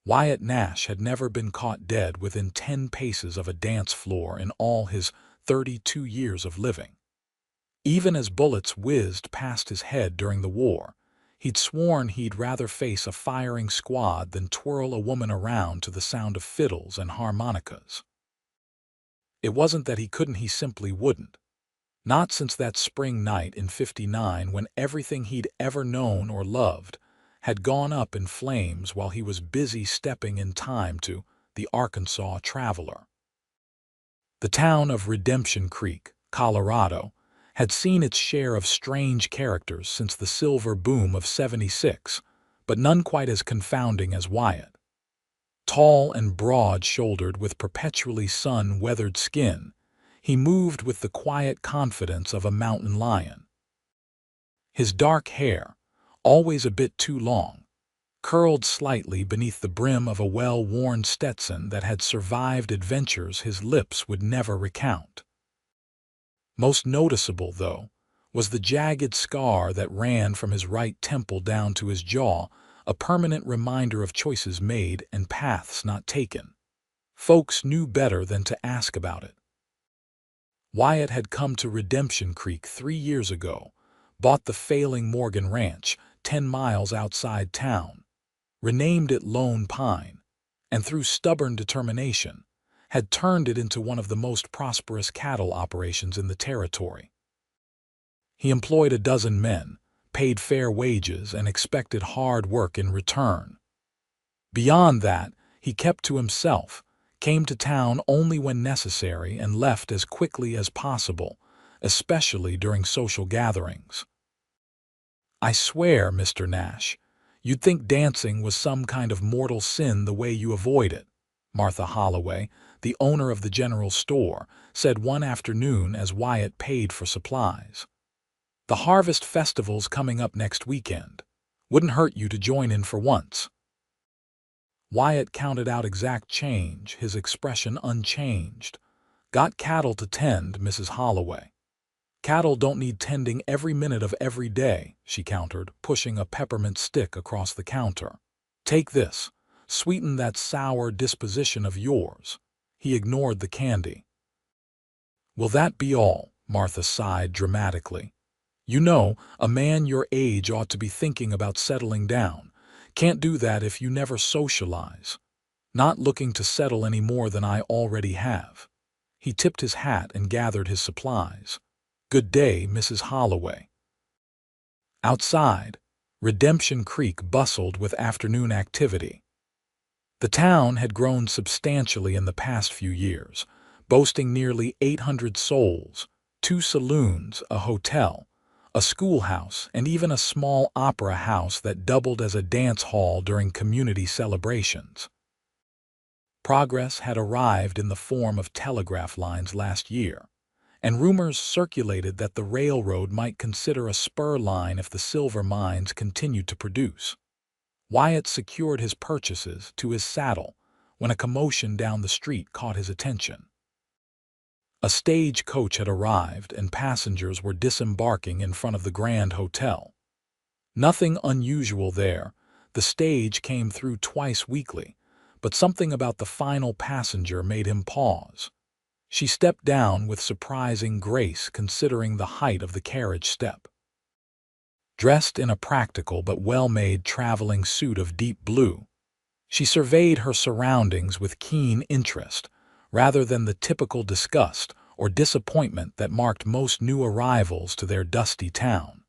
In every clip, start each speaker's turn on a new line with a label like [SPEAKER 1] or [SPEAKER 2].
[SPEAKER 1] Wyatt Nash had never been caught dead within 10 paces of a dance floor in all his 32 years of living. Even as bullets whizzed past his head during the war, he'd sworn he'd rather face a firing squad than twirl a woman around to the sound of fiddles and harmonicas. It wasn't that he couldn't, he simply wouldn't. Not since that spring night in '59 when everything he'd ever known or loved had gone up in flames while he was busy stepping in time to the Arkansas Traveler. The town of Redemption Creek, Colorado, had seen its share of strange characters since the silver boom of '76, but none quite as confounding as Wyatt. Tall and broad-shouldered with perpetually sun-weathered skin, he moved with the quiet confidence of a mountain lion. His dark hair, always a bit too long, curled slightly beneath the brim of a well-worn Stetson that had survived adventures his lips would never recount. Most noticeable, though, was the jagged scar that ran from his right temple down to his jaw, a permanent reminder of choices made and paths not taken. Folks knew better than to ask about it. Wyatt had come to Redemption Creek 3 years ago, bought the failing Morgan Ranch 10 miles outside town, renamed it Lone Pine, and through stubborn determination, had turned it into one of the most prosperous cattle operations in the territory. He employed a dozen men, paid fair wages, and expected hard work in return. Beyond that, he kept to himself, came to town only when necessary, and left as quickly as possible, especially during social gatherings. "I swear, Mr. Nash, you'd think dancing was some kind of mortal sin the way you avoid it," Martha Holloway, the owner of the general store, said one afternoon as Wyatt paid for supplies. "The Harvest Festival's coming up next weekend. Wouldn't hurt you to join in for once." Wyatt counted out exact change, his expression unchanged. "Got cattle to tend, Mrs. Holloway." "Cattle don't need tending every minute of every day," she countered, pushing a peppermint stick across the counter. "Take this. Sweeten that sour disposition of yours." He ignored the candy. "Will that be all?" Martha sighed dramatically. "You know, a man your age ought to be thinking about settling down. Can't do that if you never socialize. Not looking to settle any more than I already have." He tipped his hat and gathered his supplies. "Good day, Mrs. Holloway." Outside, Redemption Creek bustled with afternoon activity. The town had grown substantially in the past few years, boasting nearly 800 souls, 2 saloons, a hotel, a schoolhouse, and even a small opera house that doubled as a dance hall during community celebrations. Progress had arrived in the form of telegraph lines last year, and rumors circulated that the railroad might consider a spur line if the silver mines continued to produce. Wyatt secured his purchases to his saddle when a commotion down the street caught his attention. A stage coach had arrived and passengers were disembarking in front of the Grand Hotel. Nothing unusual there. The stage came through twice weekly, but something about the final passenger made him pause. She stepped down with surprising grace considering the height of the carriage step. Dressed in a practical but well-made traveling suit of deep blue, she surveyed her surroundings with keen interest, rather than the typical disgust or disappointment that marked most new arrivals to their dusty town.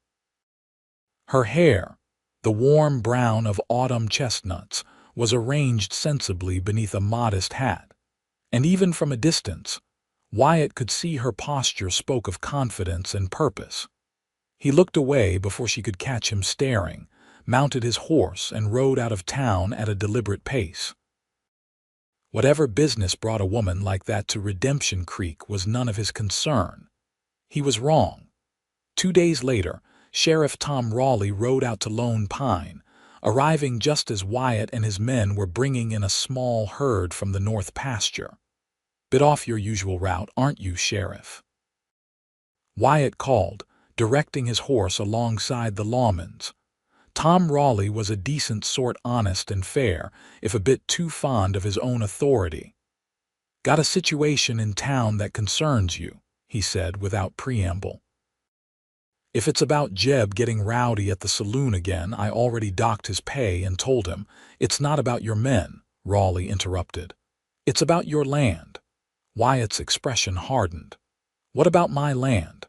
[SPEAKER 1] Her hair, the warm brown of autumn chestnuts, was arranged sensibly beneath a modest hat, and even from a distance, Wyatt could see her posture spoke of confidence and purpose. He looked away before she could catch him staring, mounted his horse, and rode out of town at a deliberate pace. Whatever business brought a woman like that to Redemption Creek was none of his concern. He was wrong. 2 days later, Sheriff Tom Raleigh rode out to Lone Pine, arriving just as Wyatt and his men were bringing in a small herd from the north pasture. "Bit off your usual route, aren't you, Sheriff?" Wyatt called, directing his horse alongside the lawman's. Tom Raleigh was a decent sort, honest and fair, if a bit too fond of his own authority. "Got a situation in town that concerns you," he said without preamble. "If it's about Jeb getting rowdy at the saloon again, I already docked his pay and told him." "It's not about your men," Raleigh interrupted. "It's about your land." Wyatt's expression hardened. "What about my land?"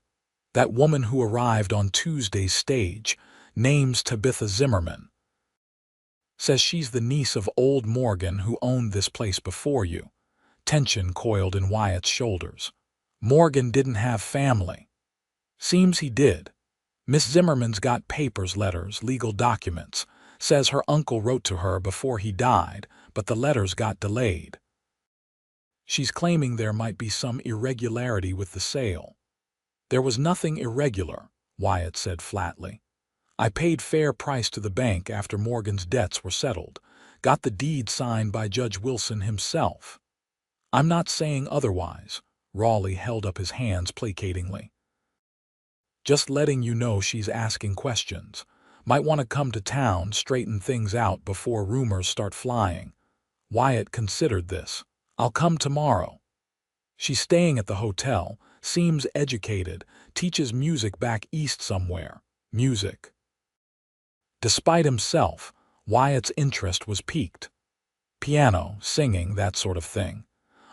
[SPEAKER 1] "That woman who arrived on Tuesday's stage, name's Tabitha Zimmerman. Says she's the niece of old Morgan who owned this place before you." Tension coiled in Wyatt's shoulders. "Morgan didn't have family." "Seems he did. Miss Zimmerman's got papers, letters, legal documents. Says her uncle wrote to her before he died, but the letters got delayed. She's claiming there might be some irregularity with the sale." "There was nothing irregular," Wyatt said flatly. "I paid fair price to the bank after Morgan's debts were settled. Got the deed signed by Judge Wilson himself." "I'm not saying otherwise," Raleigh held up his hands placatingly. "Just letting you know she's asking questions. Might want to come to town, straighten things out before rumors start flying." Wyatt considered this. "I'll come tomorrow." "She's staying at the hotel, seems educated, teaches music back east somewhere." Music. Despite himself, Wyatt's interest was piqued. "Piano, singing, that sort of thing.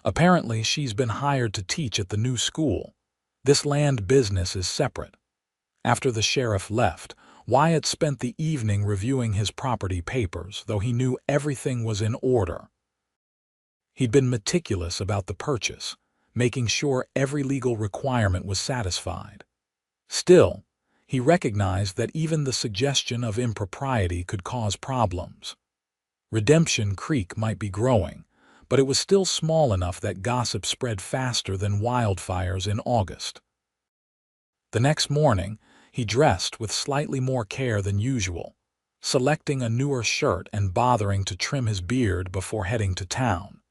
[SPEAKER 1] Apparently she's been hired to teach at the new school. This land business is separate." After the sheriff left, Wyatt spent the evening reviewing his property papers, though he knew everything was in order. He'd been meticulous about the purchase, making sure every legal requirement was satisfied. Still, he recognized that even the suggestion of impropriety could cause problems. Redemption Creek might be growing, but it was still small enough that gossip spread faster than wildfires in August. The next morning, he dressed with slightly more care than usual, selecting a newer shirt and bothering to trim his beard before heading to town.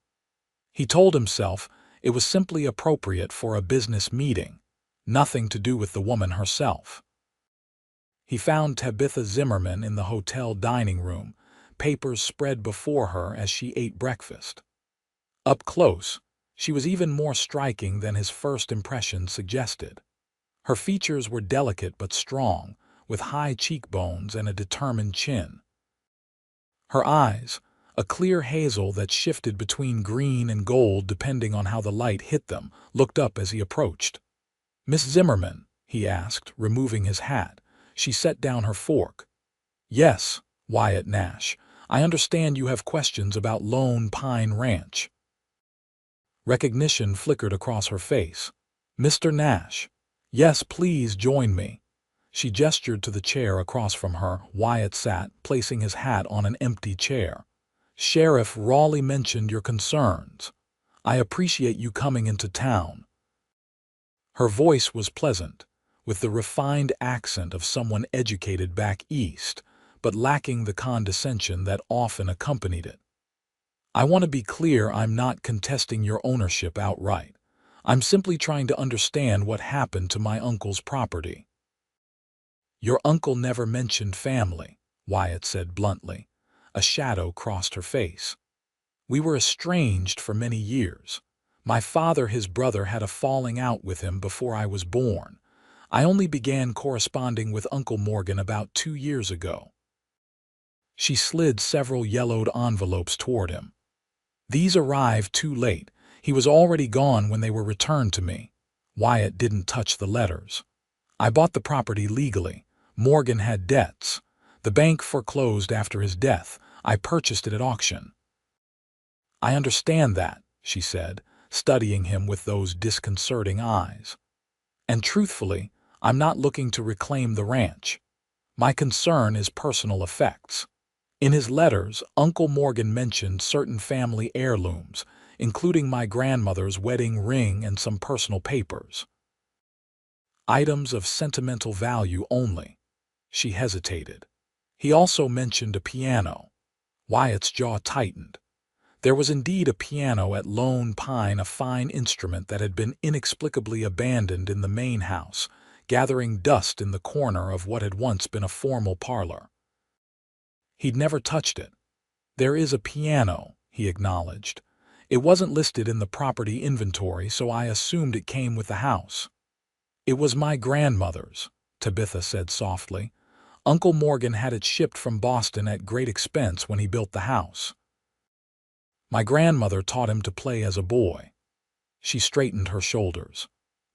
[SPEAKER 1] He told himself it was simply appropriate for a business meeting, nothing to do with the woman herself. He found Tabitha Zimmerman in the hotel dining room, papers spread before her as she ate breakfast. Up close, she was even more striking than his first impression suggested. Her features were delicate but strong, with high cheekbones and a determined chin. Her eyes, a clear hazel that shifted between green and gold depending on how the light hit them, looked up as he approached. "Miss Zimmerman?" he asked, removing his hat. She set down her fork. "Yes, Wyatt Nash. I understand you have questions about Lone Pine Ranch." Recognition flickered across her face. "Mr. Nash." "Yes, please join me." She gestured to the chair across from her. Wyatt sat, placing his hat on an empty chair. "Sheriff Raleigh mentioned your concerns. I appreciate you coming into town." Her voice was pleasant, with the refined accent of someone educated back east, but lacking the condescension that often accompanied it. "I want to be clear, I'm not contesting your ownership outright. I'm simply trying to understand what happened to my uncle's property." "Your uncle never mentioned family," Wyatt said bluntly. A shadow crossed her face. "We were estranged for many years. My father, his brother, had a falling out with him before I was born. I only began corresponding with Uncle Morgan about 2 years ago." She slid several yellowed envelopes toward him. "These arrived too late. He was already gone when they were returned to me." Wyatt didn't touch the letters. "I bought the property legally. Morgan had debts. The bank foreclosed after his death. I purchased it at auction." "I understand that," she said, studying him with those disconcerting eyes. "And truthfully, I'm not looking to reclaim the ranch. My concern is personal effects. In his letters, Uncle Morgan mentioned certain family heirlooms, including my grandmother's wedding ring and some personal papers. Items of sentimental value only." She hesitated. "He also mentioned a piano." Wyatt's jaw tightened. There was indeed a piano at Lone Pine, a fine instrument that had been inexplicably abandoned in the main house, gathering dust in the corner of what had once been a formal parlor. He'd never touched it. "There is a piano," he acknowledged. "It wasn't listed in the property inventory, so I assumed it came with the house." "It was my grandmother's," Tabitha said softly. "Uncle Morgan had it shipped from Boston at great expense when he built the house. My grandmother taught him to play as a boy." She straightened her shoulders.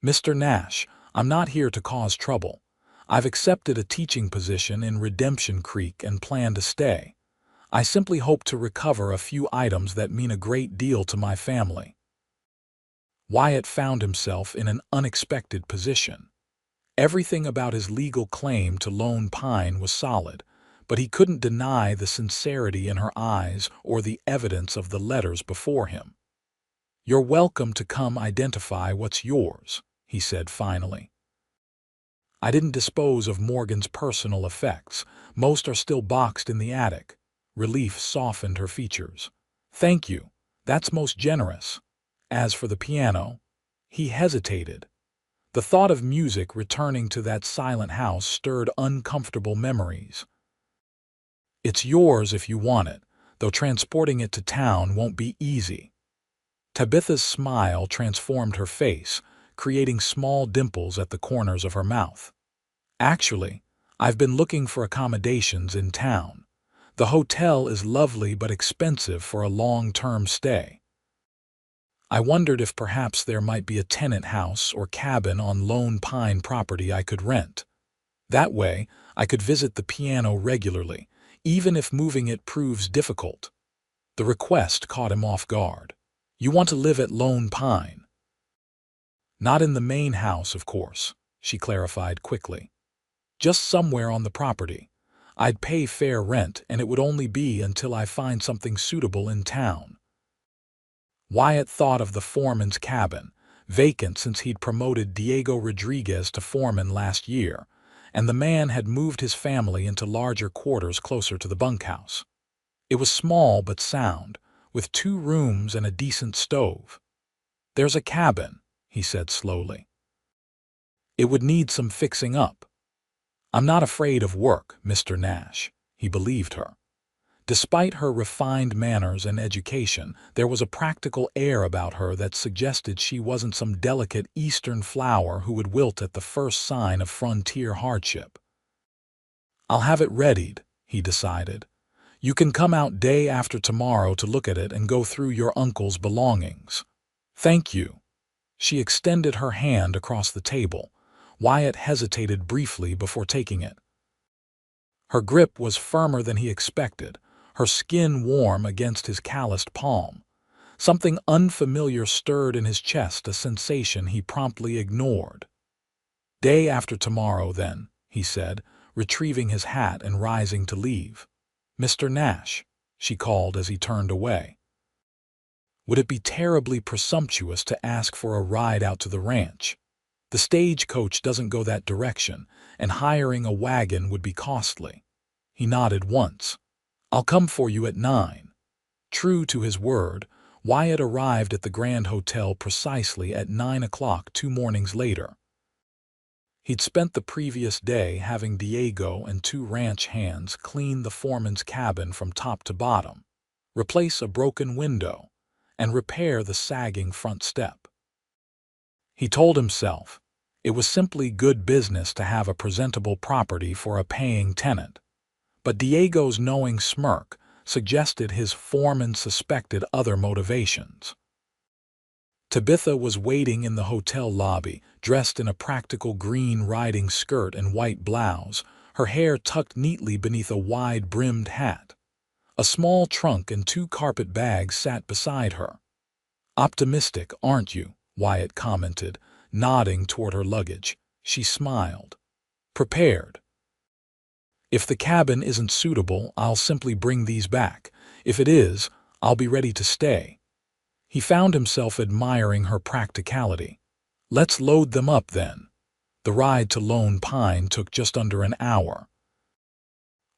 [SPEAKER 1] "Mr. Nash, I'm not here to cause trouble. I've accepted a teaching position in Redemption Creek and plan to stay. I simply hope to recover a few items that mean a great deal to my family." Wyatt found himself in an unexpected position. Everything about his legal claim to Lone Pine was solid, but he couldn't deny the sincerity in her eyes or the evidence of the letters before him. "You're welcome to come identify what's yours," he said finally. "I didn't dispose of Morgan's personal effects. Most are still boxed in the attic." Relief softened her features. "Thank you. That's most generous. As for the piano—" He hesitated. The thought of music returning to that silent house stirred uncomfortable memories. "It's yours if you want it, though transporting it to town won't be easy." Tabitha's smile transformed her face, creating small dimples at the corners of her mouth. "Actually, I've been looking for accommodations in town. The hotel is lovely but expensive for a long-term stay. I wondered if perhaps there might be a tenant house or cabin on Lone Pine property I could rent. That way, I could visit the piano regularly, even if moving it proves difficult." The request caught him off guard. "You want to live at Lone Pine?" "Not in the main house, of course," she clarified quickly. "Just somewhere on the property. I'd pay fair rent, and it would only be until I find something suitable in town." Wyatt thought of the foreman's cabin, vacant since he'd promoted Diego Rodriguez to foreman last year, and the man had moved his family into larger quarters closer to the bunkhouse. It was small but sound, with 2 rooms and a decent stove. "There's a cabin," he said slowly. "It would need some fixing up." "I'm not afraid of work, Mr. Nash," he believed her. Despite her refined manners and education, there was a practical air about her that suggested she wasn't some delicate Eastern flower who would wilt at the first sign of frontier hardship. "I'll have it readied," he decided. "You can come out day after tomorrow to look at it and go through your uncle's belongings." "Thank you." She extended her hand across the table. Wyatt hesitated briefly before taking it. Her grip was firmer than he expected, her skin warm against his calloused palm. Something unfamiliar stirred in his chest, a sensation he promptly ignored. "Day after tomorrow, then," he said, retrieving his hat and rising to leave. "Mr. Nash," she called as he turned away. Would it be terribly presumptuous to ask for a ride out to the ranch? The stagecoach doesn't go that direction, and hiring a wagon would be costly. He nodded once. "I'll come for you at 9. True to his word, Wyatt arrived at the Grand Hotel precisely at 9 o'clock 2 mornings later. He'd spent the previous day having Diego and 2 ranch hands clean the foreman's cabin from top to bottom, replace a broken window, and repair the sagging front step. He told himself it was simply good business to have a presentable property for a paying tenant. But Diego's knowing smirk suggested his foreman suspected other motivations. Tabitha was waiting in the hotel lobby, dressed in a practical green riding skirt and white blouse, her hair tucked neatly beneath a wide-brimmed hat. A small trunk and 2 carpet bags sat beside her. "Optimistic, aren't you?" Wyatt commented, nodding toward her luggage. She smiled. "Prepared. If the cabin isn't suitable, I'll simply bring these back. If it is, I'll be ready to stay." He found himself admiring her practicality. "Let's load them up, then." The ride to Lone Pine took just under an hour.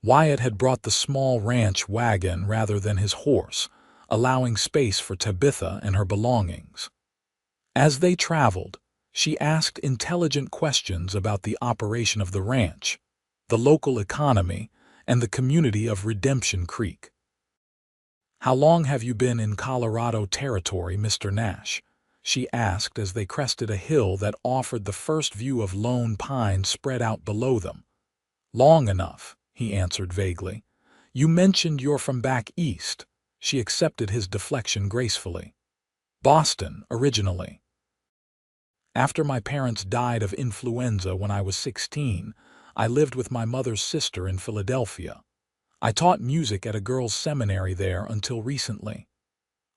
[SPEAKER 1] Wyatt had brought the small ranch wagon rather than his horse, allowing space for Tabitha and her belongings. As they traveled, she asked intelligent questions about the operation of the ranch, the local economy, and the community of Redemption Creek. "How long have you been in Colorado territory, Mr. Nash?" she asked as they crested a hill that offered the first view of lone pines spread out below them. "Long enough," he answered vaguely. "You mentioned you're from back east." She accepted his deflection gracefully. "Boston, originally. After my parents died of influenza when I was 16, I lived with my mother's sister in Philadelphia. I taught music at a girls' seminary there until recently."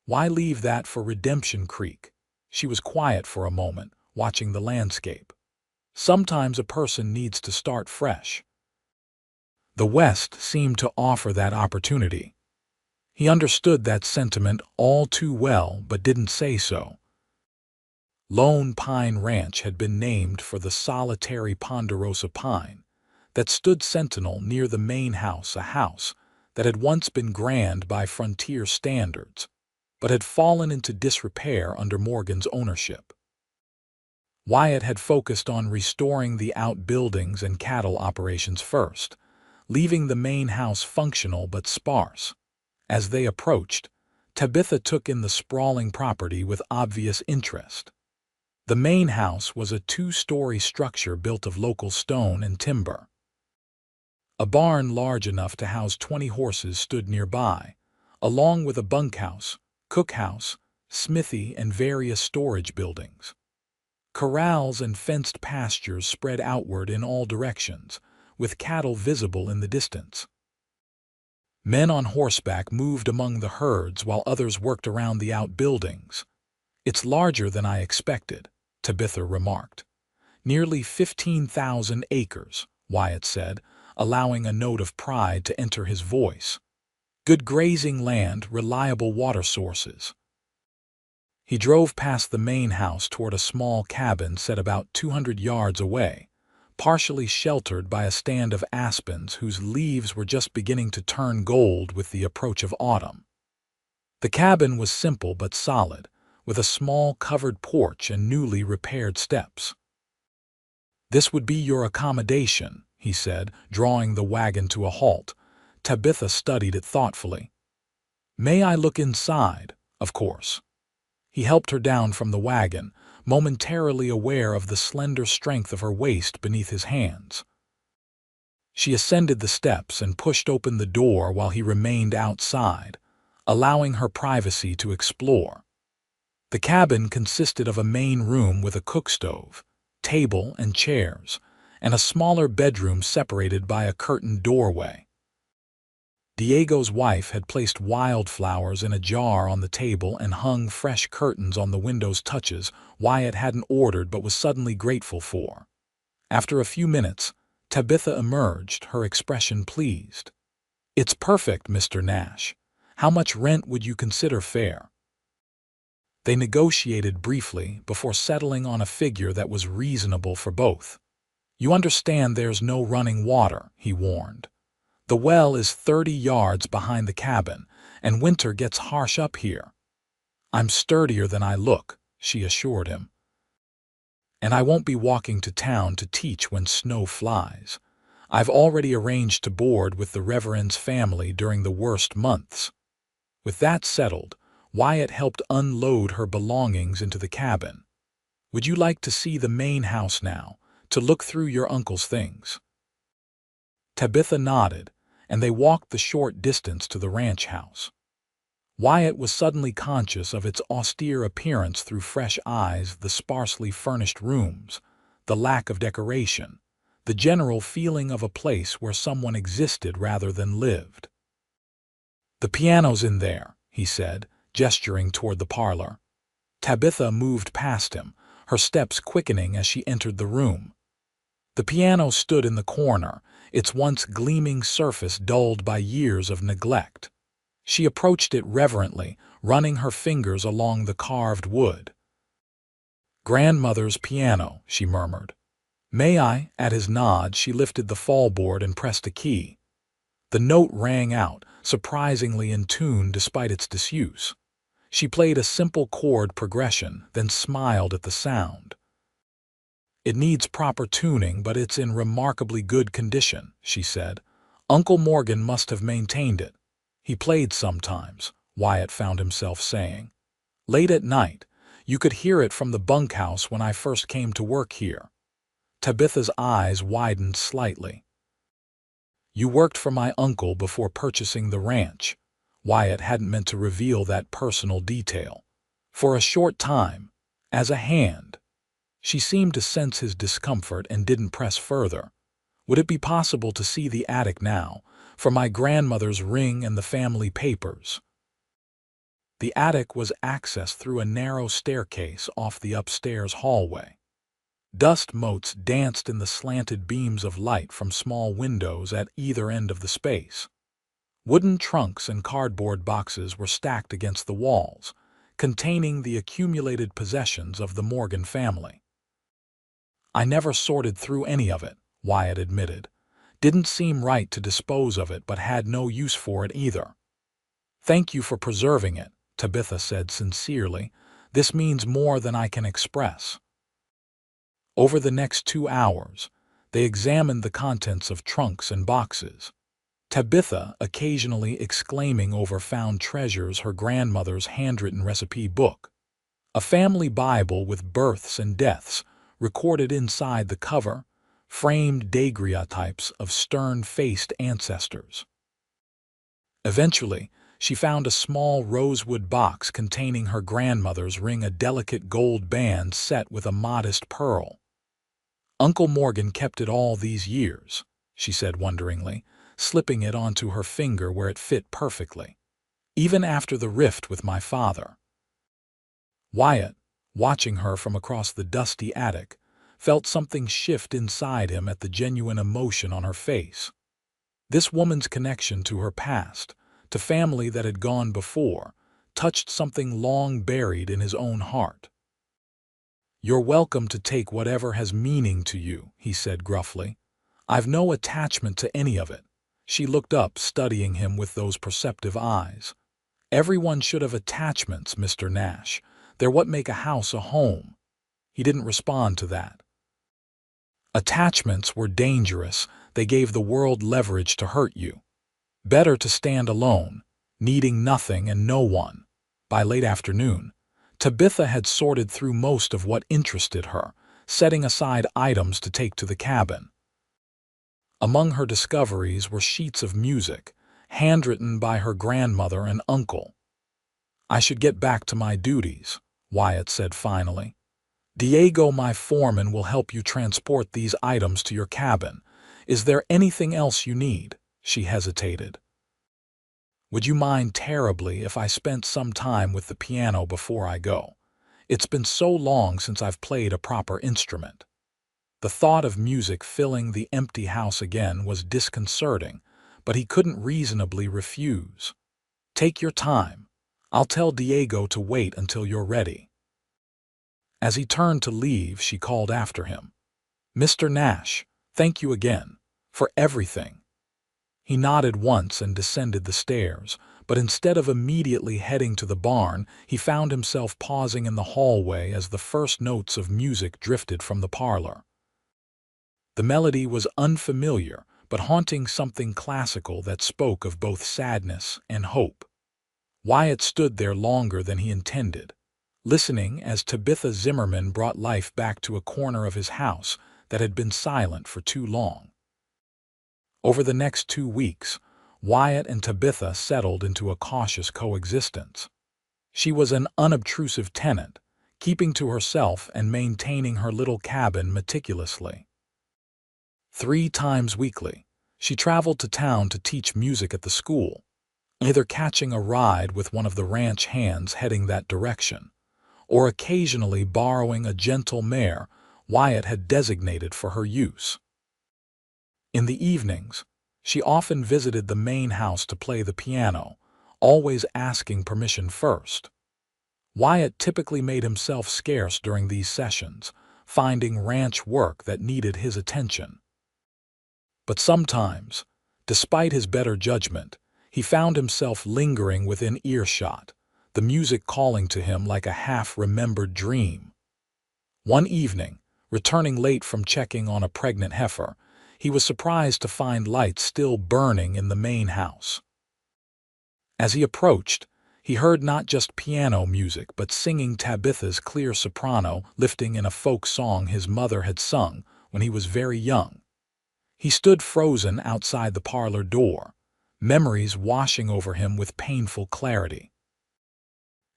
[SPEAKER 1] "Why leave that for Redemption Creek?" She was quiet for a moment, watching the landscape. "Sometimes a person needs to start fresh." The West seemed to offer that opportunity. He understood that sentiment all too well but didn't say so. Lone Pine Ranch had been named for the solitary ponderosa pine that stood sentinel near the main house, a house that had once been grand by frontier standards, but had fallen into disrepair under Morgan's ownership. Wyatt had focused on restoring the outbuildings and cattle operations first, leaving the main house functional but sparse. As they approached, Tabitha took in the sprawling property with obvious interest. The main house was a two-story structure built of local stone and timber. A barn large enough to house 20 horses stood nearby, along with a bunkhouse, cookhouse, smithy, and various storage buildings. Corrals and fenced pastures spread outward in all directions, with cattle visible in the distance. Men on horseback moved among the herds while others worked around the outbuildings. "It's larger than I expected," Tabitha remarked. "Nearly 15,000 acres, Wyatt said, allowing a note of pride to enter his voice. "Good grazing land, reliable water sources." He drove past the main house toward a small cabin set about 200 yards away, partially sheltered by a stand of aspens whose leaves were just beginning to turn gold with the approach of autumn. The cabin was simple but solid, with a small covered porch and newly repaired steps. "This would be your accommodation," he said, drawing the wagon to a halt. Tabitha studied it thoughtfully. "May I look inside?" "Of course." He helped her down from the wagon, momentarily aware of the slender strength of her waist beneath his hands. She ascended the steps and pushed open the door while he remained outside, allowing her privacy to explore. The cabin consisted of a main room with a cookstove, table and chairs, and a smaller bedroom separated by a curtained doorway. Diego's wife had placed wildflowers in a jar on the table and hung fresh curtains on the window's touches Wyatt hadn't ordered but was suddenly grateful for. After a few minutes, Tabitha emerged, her expression pleased. "It's perfect, Mr. Nash. How much rent would you consider fair?" They negotiated briefly before settling on a figure that was reasonable for both. "You understand there's no running water," he warned. "The well is 30 yards behind the cabin, and winter gets harsh up here." "I'm sturdier than I look," she assured him. "And I won't be walking to town to teach when snow flies. I've already arranged to board with the Reverend's family during the worst months." With that settled, Wyatt helped unload her belongings into the cabin. "Would you like to see the main house now, to look through your uncle's things?" Tabitha nodded, and they walked the short distance to the ranch house. Wyatt was suddenly conscious of its austere appearance through fresh eyes, the sparsely furnished rooms, the lack of decoration, the general feeling of a place where someone existed rather than lived. "The piano's in there," he said, gesturing toward the parlor. Tabitha moved past him, her steps quickening as she entered the room. The piano stood in the corner, its once gleaming surface dulled by years of neglect. She approached it reverently, running her fingers along the carved wood. "Grandmother's piano," she murmured. "May I?" At his nod, she lifted the fallboard and pressed a key. The note rang out, surprisingly in tune despite its disuse. She played a simple chord progression, then smiled at the sound. "It needs proper tuning, but it's in remarkably good condition," she said, Uncle Morgan must have maintained it. He played sometimes, Wyatt found himself saying. Late at night, you could hear it from the bunkhouse when I first came to work here. Tabitha's eyes widened slightly. You worked for my uncle before purchasing the ranch. Wyatt hadn't meant to reveal that personal detail. For a short time, as a hand. She seemed to sense his discomfort and didn't press further. Would it be possible to see the attic now, for my grandmother's ring and the family papers? The attic was accessed through a narrow staircase off the upstairs hallway. Dust motes danced in the slanted beams of light from small windows at either end of the space. Wooden trunks and cardboard boxes were stacked against the walls, containing the accumulated possessions of the Morgan family. I never sorted through any of it, Wyatt admitted. Didn't seem right to dispose of it, but had no use for it either. Thank you for preserving it, Tabitha said sincerely. This means more than I can express. Over the next 2 hours, they examined the contents of trunks and boxes. Tabitha occasionally exclaiming over found treasures, her grandmother's handwritten recipe book, a family Bible with births and deaths recorded inside the cover, framed daguerreotypes of stern-faced ancestors. Eventually, she found a small rosewood box containing her grandmother's ring, a delicate gold band set with a modest pearl. Uncle Morgan kept it all these years, she said wonderingly, slipping it onto her finger where it fit perfectly. Even after the rift with my father. Wyatt, watching her from across the dusty attic, felt something shift inside him at the genuine emotion on her face. This woman's connection to her past, to family that had gone before, touched something long buried in his own heart. You're welcome to take whatever has meaning to you, he said gruffly. I've no attachment to any of it. She looked up, studying him with those perceptive eyes. Everyone should have attachments, Mr. Nash. They're what make a house a home. He didn't respond to that. Attachments were dangerous. They gave the world leverage to hurt you. Better to stand alone, needing nothing and no one. By late afternoon, Tabitha had sorted through most of what interested her, setting aside items to take to the cabin. Among her discoveries were sheets of music, handwritten by her grandmother and uncle. I should get back to my duties, Wyatt said finally. Diego, my foreman, will help you transport these items to your cabin. Is there anything else you need? She hesitated. Would you mind terribly if I spent some time with the piano before I go? It's been so long since I've played a proper instrument. The thought of music filling the empty house again was disconcerting, but he couldn't reasonably refuse. Take your time. I'll tell Diego to wait until you're ready. As he turned to leave, she called after him. Mr. Nash, thank you again, for everything. He nodded once and descended the stairs, but instead of immediately heading to the barn, he found himself pausing in the hallway as the first notes of music drifted from the parlor. The melody was unfamiliar, but haunting, something classical that spoke of both sadness and hope. Wyatt stood there longer than he intended, listening as Tabitha Zimmerman brought life back to a corner of his house that had been silent for too long. Over the next 2 weeks, Wyatt and Tabitha settled into a cautious coexistence. She was an unobtrusive tenant, keeping to herself and maintaining her little cabin meticulously. 3 times weekly, she traveled to town to teach music at the school, either catching a ride with one of the ranch hands heading that direction, or occasionally borrowing a gentle mare Wyatt had designated for her use. In the evenings, she often visited the main house to play the piano, always asking permission first. Wyatt typically made himself scarce during these sessions, finding ranch work that needed his attention. But sometimes, despite his better judgment, he found himself lingering within earshot, the music calling to him like a half-remembered dream. One evening, returning late from checking on a pregnant heifer, he was surprised to find lights still burning in the main house. As he approached, he heard not just piano music but singing Tabitha's clear soprano lifting in a folk song his mother had sung when he was very young. He stood frozen outside the parlor door, memories washing over him with painful clarity.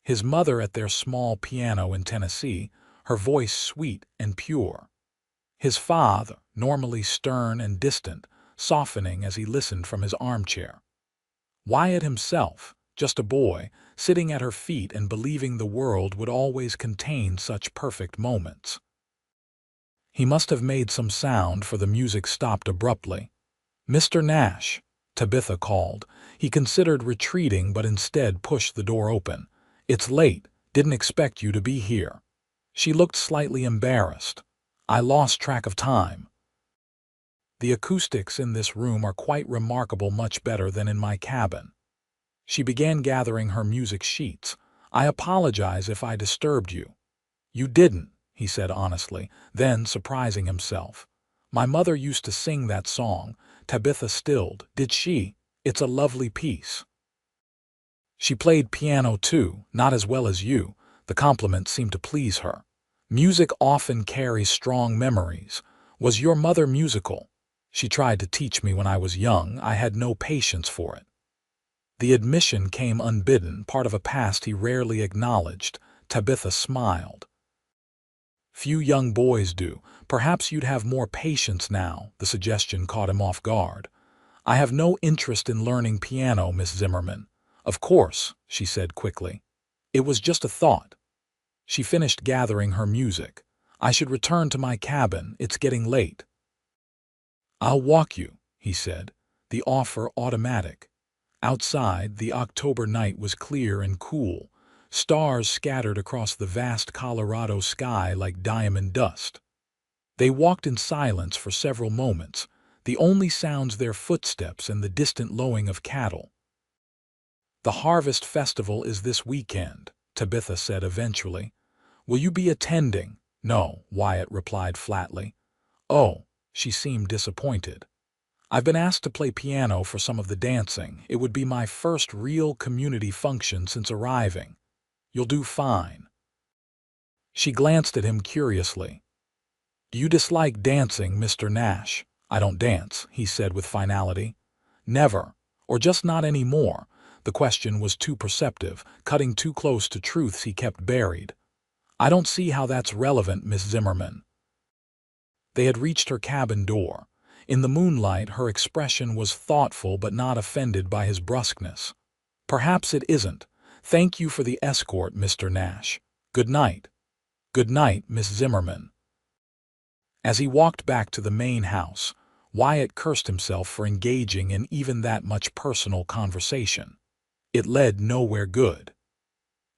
[SPEAKER 1] His mother at their small piano in Tennessee, her voice sweet and pure. His father, normally stern and distant, softening as he listened from his armchair. Wyatt himself, just a boy, sitting at her feet and believing the world would always contain such perfect moments. He must have made some sound, for the music stopped abruptly. "Mr. Nash," Tabitha called. He considered retreating but instead pushed the door open. "It's late. Didn't expect you to be here." She looked slightly embarrassed. "I lost track of time." "The acoustics in this room are quite remarkable, much better than in my cabin." She began gathering her music sheets. "I apologize if I disturbed you." "You didn't," he said honestly, then surprising himself. "My mother used to sing that song." Tabitha stilled. "Did she? It's a lovely piece." "She played piano too, not as well as you." The compliment seemed to please her. "Music often carries strong memories. Was your mother musical?" "She tried to teach me when I was young. I had no patience for it." The admission came unbidden, part of a past he rarely acknowledged. Tabitha smiled. "Few young boys do. Perhaps you'd have more patience now." The suggestion caught him off guard. "I have no interest in learning piano, Miss Zimmerman." "Of course," she said quickly. "It was just a thought." She finished gathering her music. "I should return to my cabin. It's getting late." "I'll walk you," he said, the offer automatic. Outside, the October night was clear and cool. Stars scattered across the vast Colorado sky like diamond dust. They walked in silence for several moments, the only sounds their footsteps and the distant lowing of cattle. "The Harvest Festival is this weekend," Tabitha said eventually. "Will you be attending?" "No," Wyatt replied flatly. "Oh," she seemed disappointed. "I've been asked to play piano for some of the dancing. It would be my first real community function since arriving." "You'll do fine." She glanced at him curiously. "Do you dislike dancing, Mr. Nash?" "I don't dance," he said with finality. "Never, or just not anymore?" The question was too perceptive, cutting too close to truths he kept buried. "I don't see how that's relevant, Miss Zimmerman." They had reached her cabin door. In the moonlight, her expression was thoughtful but not offended by his brusqueness. "Perhaps it isn't. Thank you for the escort, Mr. Nash. Good night." "Good night, Miss Zimmerman." As he walked back to the main house, Wyatt cursed himself for engaging in even that much personal conversation. It led nowhere good.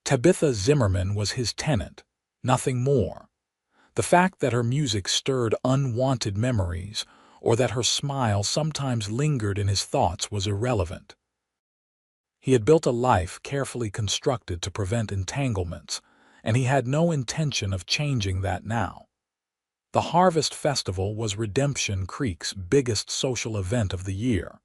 [SPEAKER 1] Tabitha Zimmerman was his tenant, nothing more. The fact that her music stirred unwanted memories, or that her smile sometimes lingered in his thoughts, was irrelevant. He had built a life carefully constructed to prevent entanglements, and he had no intention of changing that now. The Harvest Festival was Redemption Creek's biggest social event of the year.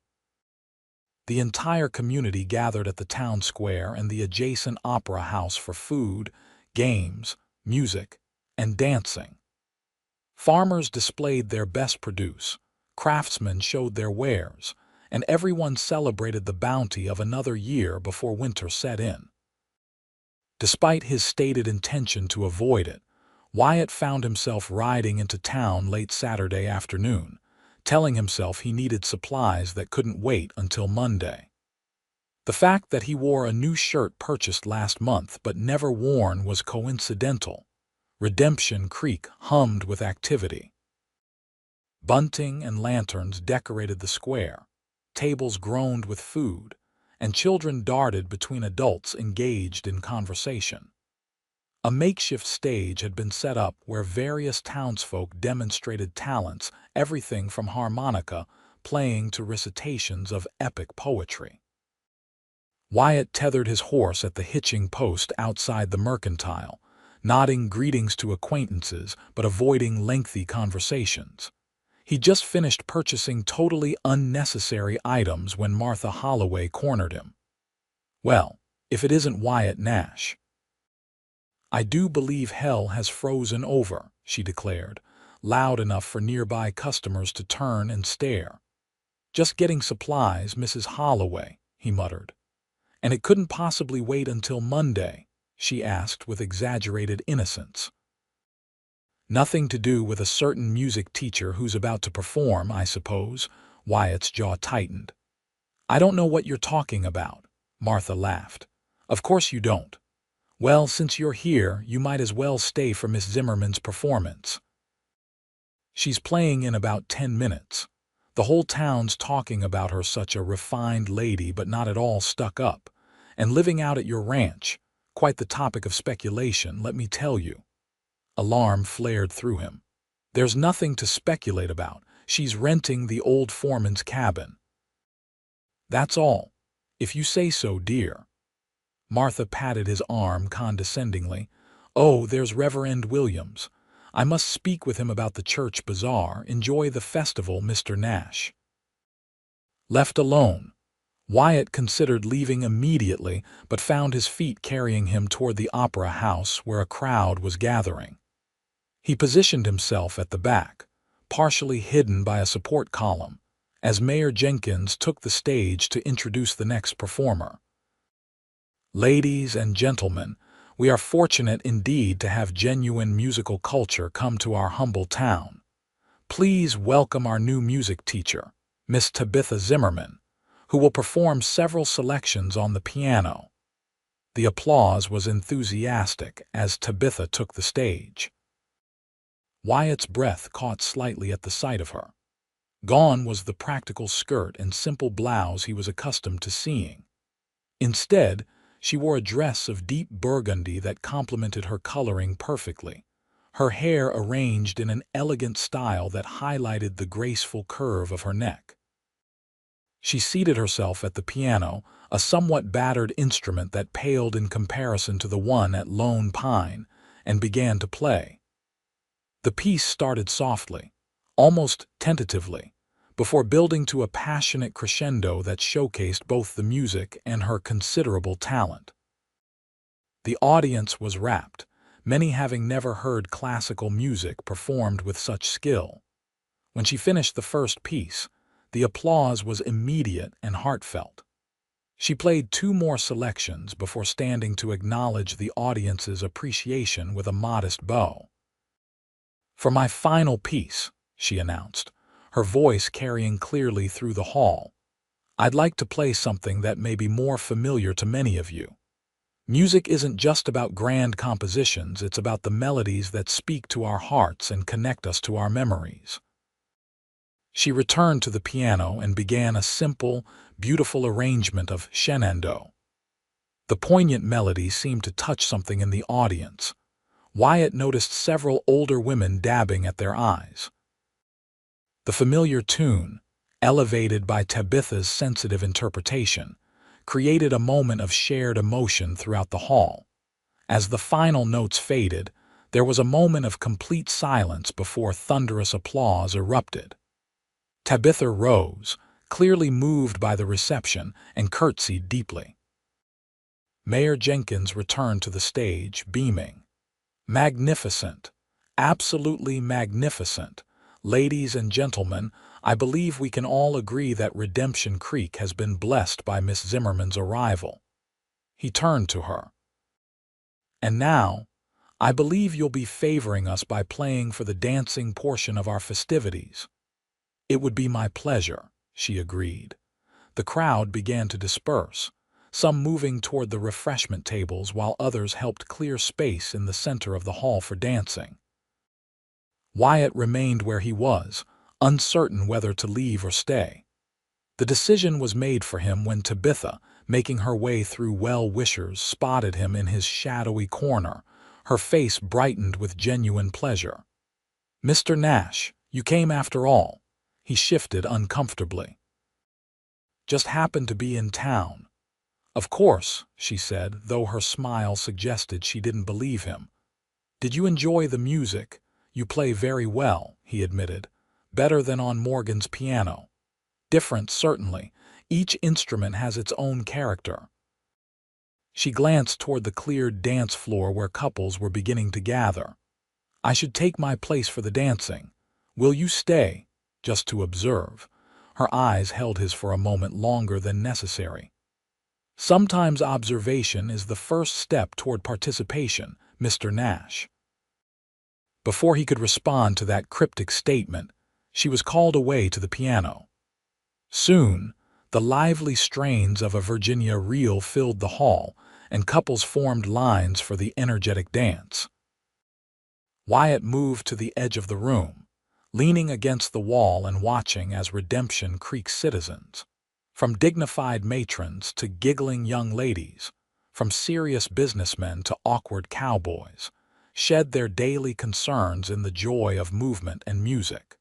[SPEAKER 1] The entire community gathered at the town square and the adjacent opera house for food, games, music, and dancing. Farmers displayed their best produce, craftsmen showed their wares, and everyone celebrated the bounty of another year before winter set in. Despite his stated intention to avoid it, Wyatt found himself riding into town late Saturday afternoon, telling himself he needed supplies that couldn't wait until Monday. The fact that he wore a new shirt purchased last month but never worn was coincidental. Redemption Creek hummed with activity. Bunting and lanterns decorated the square, tables groaned with food, and children darted between adults engaged in conversation. A makeshift stage had been set up where various townsfolk demonstrated talents, everything from harmonica playing to recitations of epic poetry. Wyatt tethered his horse at the hitching post outside the mercantile, nodding greetings to acquaintances but avoiding lengthy conversations. He just finished purchasing totally unnecessary items when Martha Holloway cornered him. Well, if it isn't Wyatt Nash. "I do believe hell has frozen over," she declared, loud enough for nearby customers to turn and stare. "Just getting supplies, Mrs. Holloway," he muttered. "And it couldn't possibly wait until Monday?" she asked with exaggerated innocence. "Nothing to do with a certain music teacher who's about to perform, I suppose?" Wyatt's jaw tightened. "I don't know what you're talking about," Martha laughed. "Of course you don't. Well, since you're here, you might as well stay for Miss Zimmerman's performance. She's playing in about 10 minutes. The whole town's talking about her, such a refined lady but not at all stuck up. And living out at your ranch, quite the topic of speculation, let me tell you." Alarm flared through him. "There's nothing to speculate about. She's renting the old foreman's cabin." "That's all. If you say so, dear." Martha patted his arm condescendingly. "Oh, there's Reverend Williams. I must speak with him about the church bazaar. Enjoy the festival, Mr. Nash." Left alone, Wyatt considered leaving immediately, but found his feet carrying him toward the opera house where a crowd was gathering. He positioned himself at the back, partially hidden by a support column, as Mayor Jenkins took the stage to introduce the next performer. "Ladies and gentlemen, we are fortunate indeed to have genuine musical culture come to our humble town. Please welcome our new music teacher, Miss Tabitha Zimmerman, who will perform several selections on the piano." The applause was enthusiastic as Tabitha took the stage. Wyatt's breath caught slightly at the sight of her. Gone was the practical skirt and simple blouse he was accustomed to seeing. Instead, she wore a dress of deep burgundy that complemented her coloring perfectly, her hair arranged in an elegant style that highlighted the graceful curve of her neck. She seated herself at the piano, a somewhat battered instrument that paled in comparison to the one at Lone Pine, and began to play. The piece started softly, almost tentatively, before building to a passionate crescendo that showcased both the music and her considerable talent. The audience was rapt, many having never heard classical music performed with such skill. When she finished the first piece, the applause was immediate and heartfelt. She played 2 more selections before standing to acknowledge the audience's appreciation with a modest bow. "For my final piece," she announced, her voice carrying clearly through the hall, "I'd like to play something that may be more familiar to many of you. Music isn't just about grand compositions, it's about the melodies that speak to our hearts and connect us to our memories." She returned to the piano and began a simple, beautiful arrangement of Shenandoah. The poignant melody seemed to touch something in the audience. Wyatt noticed several older women dabbing at their eyes. The familiar tune, elevated by Tabitha's sensitive interpretation, created a moment of shared emotion throughout the hall. As the final notes faded, there was a moment of complete silence before thunderous applause erupted. Tabitha rose, clearly moved by the reception, and curtsied deeply. Mayor Jenkins returned to the stage, beaming. "Magnificent, absolutely magnificent. Ladies and gentlemen, I believe we can all agree that Redemption Creek has been blessed by Miss Zimmerman's arrival." He turned to her. "And now, I believe you'll be favoring us by playing for the dancing portion of our festivities." "It would be my pleasure," she agreed. The crowd began to disperse, some moving toward the refreshment tables while others helped clear space in the center of the hall for dancing. Wyatt remained where he was, uncertain whether to leave or stay. The decision was made for him when Tabitha, making her way through well-wishers, spotted him in his shadowy corner. Her face brightened with genuine pleasure. "Mr. Nash, you came after all." He shifted uncomfortably. "Just happened to be in town." "Of course," she said, though her smile suggested she didn't believe him. "Did you enjoy the music? You play very well," he admitted, better than on Morgan's piano. Different, certainly. Each instrument has its own character. She glanced toward the cleared dance floor where couples were beginning to gather. I should take my place for the dancing. Will you stay? Just to observe. Her eyes held his for a moment longer than necessary. Sometimes observation is the first step toward participation, Mr. Nash. Before he could respond to that cryptic statement, she was called away to the piano. Soon, the lively strains of a Virginia reel filled the hall, and couples formed lines for the energetic dance. Wyatt moved to the edge of the room, leaning against the wall and watching as Redemption Creek citizens, from dignified matrons to giggling young ladies, from serious businessmen to awkward cowboys, shed their daily concerns in the joy of movement and music.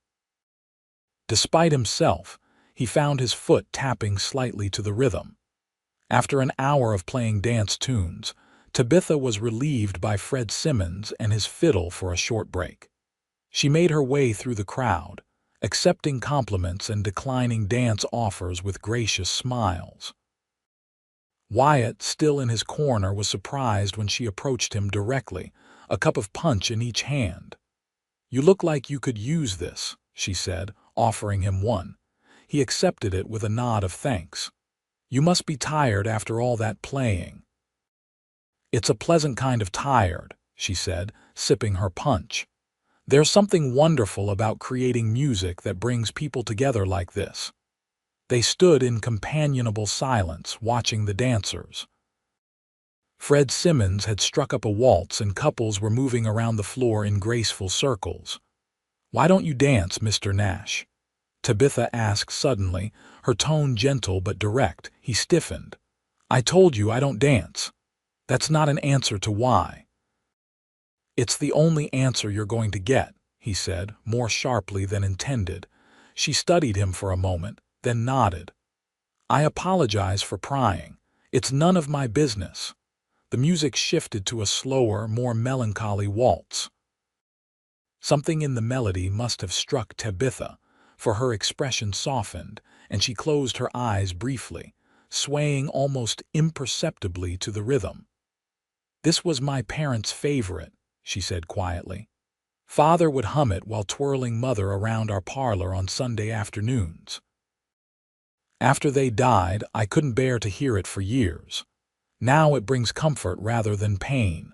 [SPEAKER 1] Despite himself, he found his foot tapping slightly to the rhythm. After an hour of playing dance tunes, Tabitha was relieved by Fred Simmons and his fiddle for a short break. She made her way through the crowd, accepting compliments and declining dance offers with gracious smiles. Wyatt, still in his corner, was surprised when she approached him directly, a cup of punch in each hand. "You look like you could use this," she said, offering him one. He accepted it with a nod of thanks. "You must be tired after all that playing." "It's a pleasant kind of tired," she said, sipping her punch. "There's something wonderful about creating music that brings people together like this." They stood in companionable silence, watching the dancers. Fred Simmons had struck up a waltz and couples were moving around the floor in graceful circles. "Why don't you dance, Mr. Nash?" Tabitha asked suddenly, her tone gentle but direct. He stiffened. "I told you I don't dance." "That's not an answer to why." "It's the only answer you're going to get," he said, more sharply than intended. She studied him for a moment, then nodded. "I apologize for prying. It's none of my business." The music shifted to a slower, more melancholy waltz. Something in the melody must have struck Tabitha, for her expression softened, and she closed her eyes briefly, swaying almost imperceptibly to the rhythm. "This was my parents' favorite," she said quietly. "Father would hum it while twirling Mother around our parlor on Sunday afternoons. After they died, I couldn't bear to hear it for years. Now it brings comfort rather than pain."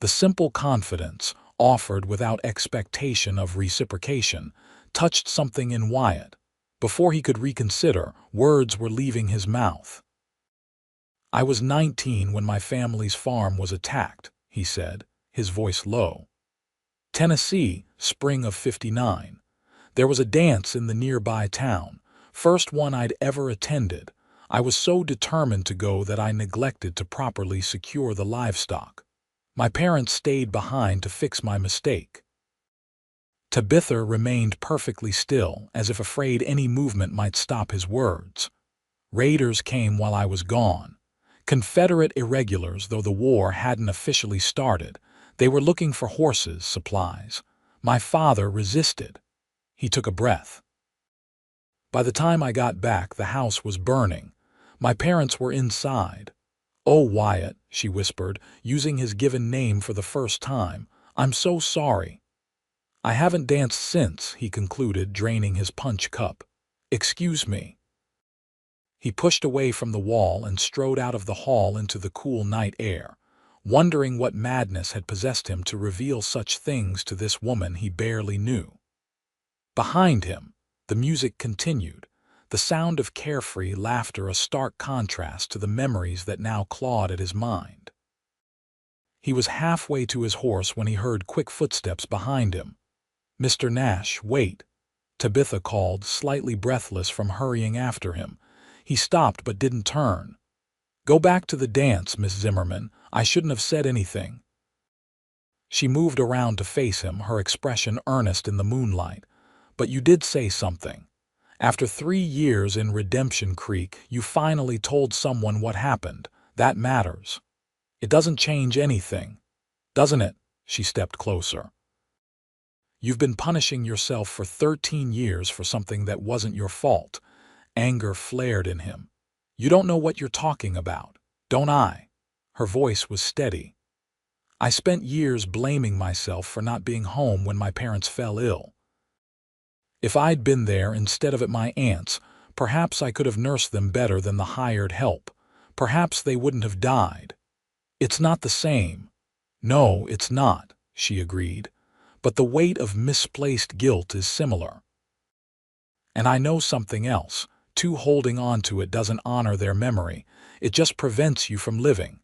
[SPEAKER 1] The simple confidence, offered without expectation of reciprocation, touched something in Wyatt. Before he could reconsider, words were leaving his mouth. "I was 19 when my family's farm was attacked," he said, his voice low. "Tennessee, spring of '59. There was a dance in the nearby town, first one I'd ever attended. I was so determined to go that I neglected to properly secure the livestock. My parents stayed behind to fix my mistake." Tabitha remained perfectly still, as if afraid any movement might stop his words. "Raiders came while I was gone. Confederate irregulars, though the war hadn't officially started. They were looking for horses, supplies. My father resisted." He took a breath. "By the time I got back, the house was burning. My parents were inside. Oh, Wyatt," she whispered, using his given name for the first time, "I'm so sorry." "I haven't danced since," he concluded, draining his punch cup. "Excuse me." He pushed away from the wall and strode out of the hall into the cool night air, wondering what madness had possessed him to reveal such things to this woman he barely knew. Behind him, the music continued, the sound of carefree laughter a stark contrast to the memories that now clawed at his mind. He was halfway to his horse when he heard quick footsteps behind him. "Mr. Nash, wait," Tabitha called, slightly breathless from hurrying after him. He stopped but didn't turn. "Go back to the dance, Miss Zimmerman. I shouldn't have said anything." She moved around to face him, her expression earnest in the moonlight. "But you did say something. After 3 years in Redemption Creek, you finally told someone what happened. That matters. It doesn't change anything, doesn't it?" She stepped closer. You've been punishing yourself for 13 years for something that wasn't your fault. Anger flared in him. You don't know what you're talking about, don't I? Her voice was steady. I spent years blaming myself for not being home when my parents fell ill. If I'd been there instead of at my aunt's, perhaps I could have nursed them better than the hired help. Perhaps they wouldn't have died. It's not the same. No, it's not, she agreed. But the weight of misplaced guilt is similar. And I know something else. Too holding on to it doesn't honor their memory. It just prevents you from living.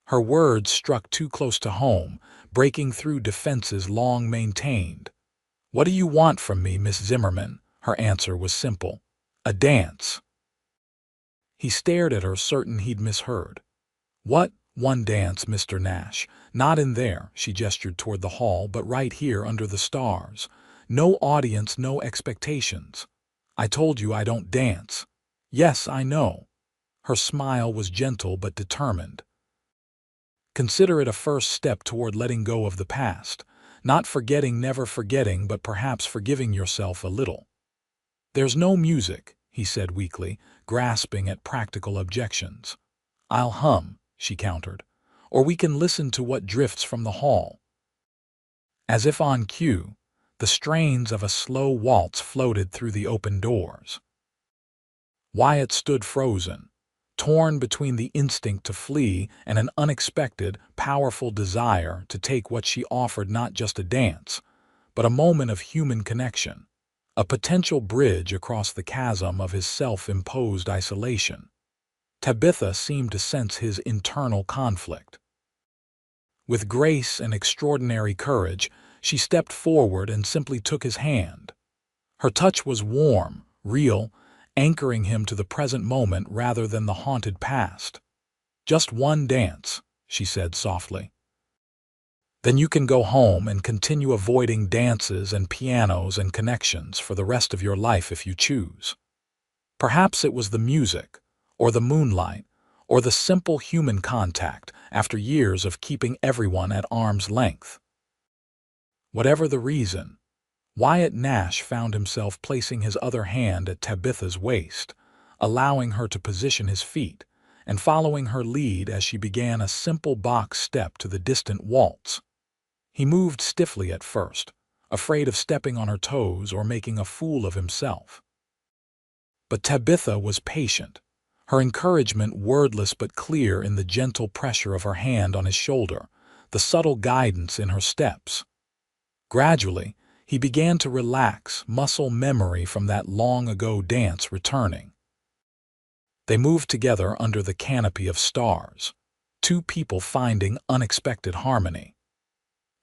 [SPEAKER 1] Her words struck too close to home, breaking through defenses long maintained. What do you want from me, Miss Zimmerman? Her answer was simple. A dance. He stared at her, certain he'd misheard. What? One dance, Mr. Nash. Not in there, she gestured toward the hall, but right here under the stars. No audience, no expectations. I told you I don't dance. Yes, I know. Her smile was gentle but determined. Consider it a first step toward letting go of the past. Not forgetting, never forgetting, but perhaps forgiving yourself a little. There's no music, he said weakly, grasping at practical objections. I'll hum, she countered, or we can listen to what drifts from the hall. As if on cue, the strains of a slow waltz floated through the open doors. Wyatt stood frozen, torn between the instinct to flee and an unexpected, powerful desire to take what she offered, not just a dance, but a moment of human connection, a potential bridge across the chasm of his self-imposed isolation. Tabitha seemed to sense his internal conflict. With grace and extraordinary courage, she stepped forward and simply took his hand. Her touch was warm, real, anchoring him to the present moment rather than the haunted past. Just one dance, she said softly. Then you can go home and continue avoiding dances and pianos and connections for the rest of your life if you choose. Perhaps it was the music, or the moonlight, or the simple human contact after years of keeping everyone at arm's length. Whatever the reason, Wyatt Nash found himself placing his other hand at Tabitha's waist, allowing her to position his feet, and following her lead as she began a simple box step to the distant waltz. He moved stiffly at first, afraid of stepping on her toes or making a fool of himself. But Tabitha was patient, her encouragement wordless but clear in the gentle pressure of her hand on his shoulder, the subtle guidance in her steps. Gradually, he began to relax, muscle memory from that long-ago dance returning. They moved together under the canopy of stars, two people finding unexpected harmony.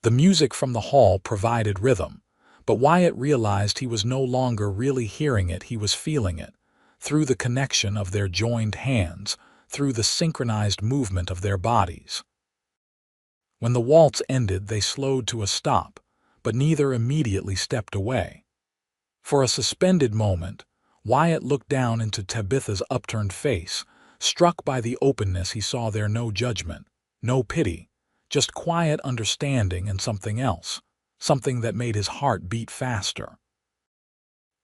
[SPEAKER 1] The music from the hall provided rhythm, but Wyatt realized he was no longer really hearing it, he was feeling it, through the connection of their joined hands, through the synchronized movement of their bodies. When the waltz ended, they slowed to a stop, but neither immediately stepped away. For a suspended moment, Wyatt looked down into Tabitha's upturned face, struck by the openness he saw there. No judgment, no pity, just quiet understanding and something else, something that made his heart beat faster.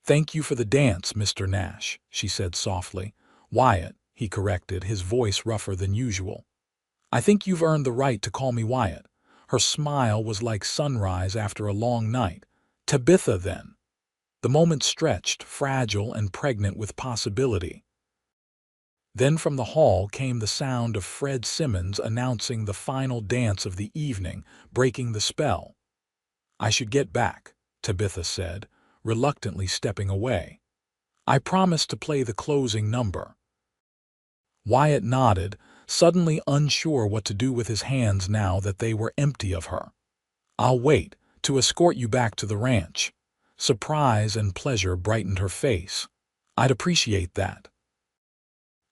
[SPEAKER 1] "Thank you for the dance, Mr. Nash," she said softly. "Wyatt," he corrected, his voice rougher than usual. "I think you've earned the right to call me Wyatt." Her smile was like sunrise after a long night. "Tabitha, then." The moment stretched, fragile and pregnant with possibility. Then from the hall came the sound of Fred Simmons announcing the final dance of the evening, breaking the spell. "I should get back," Tabitha said, reluctantly stepping away. "I promised to play the closing number." Wyatt nodded, suddenly unsure what to do with his hands now that they were empty of her. "I'll wait, to escort you back to the ranch." Surprise and pleasure brightened her face. "I'd appreciate that."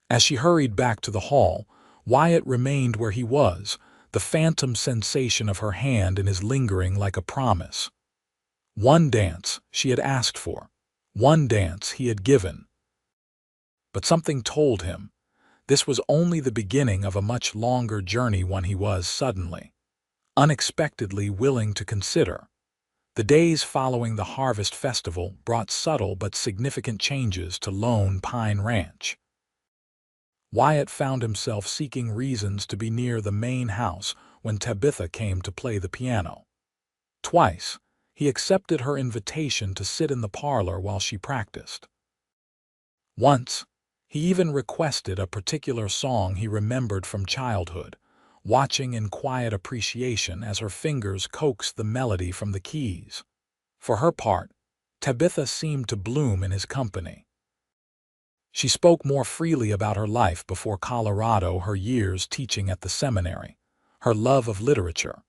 [SPEAKER 1] As she hurried back to the hall, Wyatt remained where he was, the phantom sensation of her hand in his lingering like a promise. One dance she had asked for, one dance he had given. But something told him this was only the beginning of a much longer journey, one he was suddenly, unexpectedly willing to consider. The days following the Harvest Festival brought subtle but significant changes to Lone Pine Ranch. Wyatt found himself seeking reasons to be near the main house when Tabitha came to play the piano. Twice, he accepted her invitation to sit in the parlor while she practiced. Once, he even requested a particular song he remembered from childhood, watching in quiet appreciation as her fingers coaxed the melody from the keys. For her part, Tabitha seemed to bloom in his company. She spoke more freely about her life before Colorado, her years teaching at the seminary, her love of literature,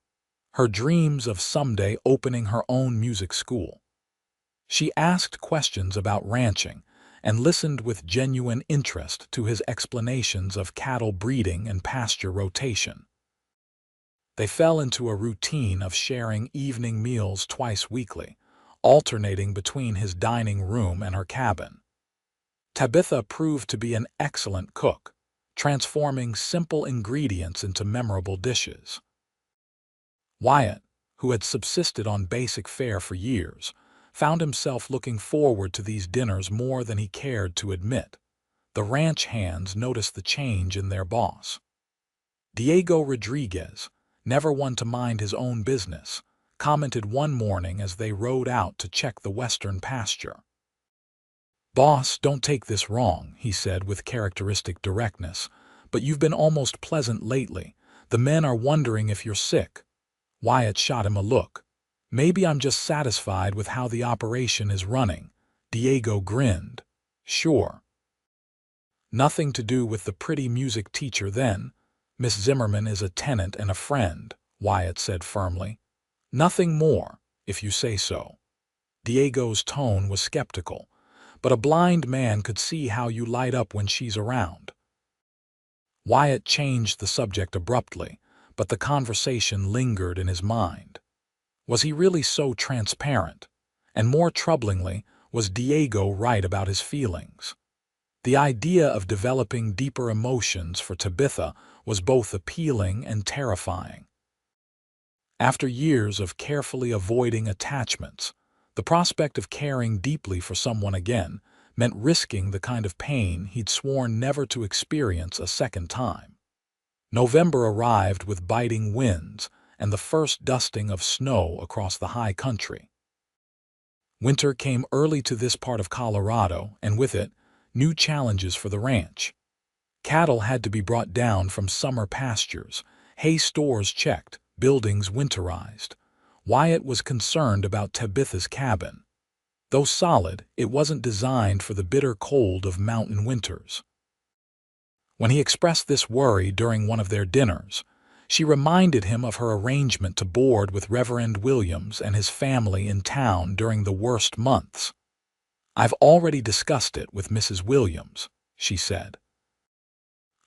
[SPEAKER 1] her dreams of someday opening her own music school. She asked questions about ranching and listened with genuine interest to his explanations of cattle breeding and pasture rotation. They fell into a routine of sharing evening meals twice weekly, alternating between his dining room and her cabin. Tabitha proved to be an excellent cook, transforming simple ingredients into memorable dishes. Wyatt, who had subsisted on basic fare for years, found himself looking forward to these dinners more than he cared to admit. The ranch hands noticed the change in their boss. Diego Rodriguez, never one to mind his own business, commented one morning as they rode out to check the western pasture. "Boss, don't take this wrong," he said with characteristic directness, "but you've been almost pleasant lately. The men are wondering if you're sick." Wyatt shot him a look. "Maybe I'm just satisfied with how the operation is running." Diego grinned. "Sure. Nothing to do with the pretty music teacher then. Miss Zimmerman is a tenant and a friend," Wyatt said firmly. "Nothing more, if you say so." Diego's tone was skeptical, but a blind man could see how you light up when she's around. Wyatt changed the subject abruptly, but the conversation lingered in his mind. Was he really so transparent? And more troublingly, was Diego right about his feelings? The idea of developing deeper emotions for Tabitha was both appealing and terrifying. After years of carefully avoiding attachments, the prospect of caring deeply for someone again meant risking the kind of pain he'd sworn never to experience a second time. November arrived with biting winds and the first dusting of snow across the high country. Winter came early to this part of Colorado, and with it, new challenges for the ranch. Cattle had to be brought down from summer pastures, hay stores checked, buildings winterized. Wyatt was concerned about Tabitha's cabin. Though solid, it wasn't designed for the bitter cold of mountain winters. When he expressed this worry during one of their dinners, she reminded him of her arrangement to board with Reverend Williams and his family in town during the worst months. "I've already discussed it with Mrs. Williams," she said.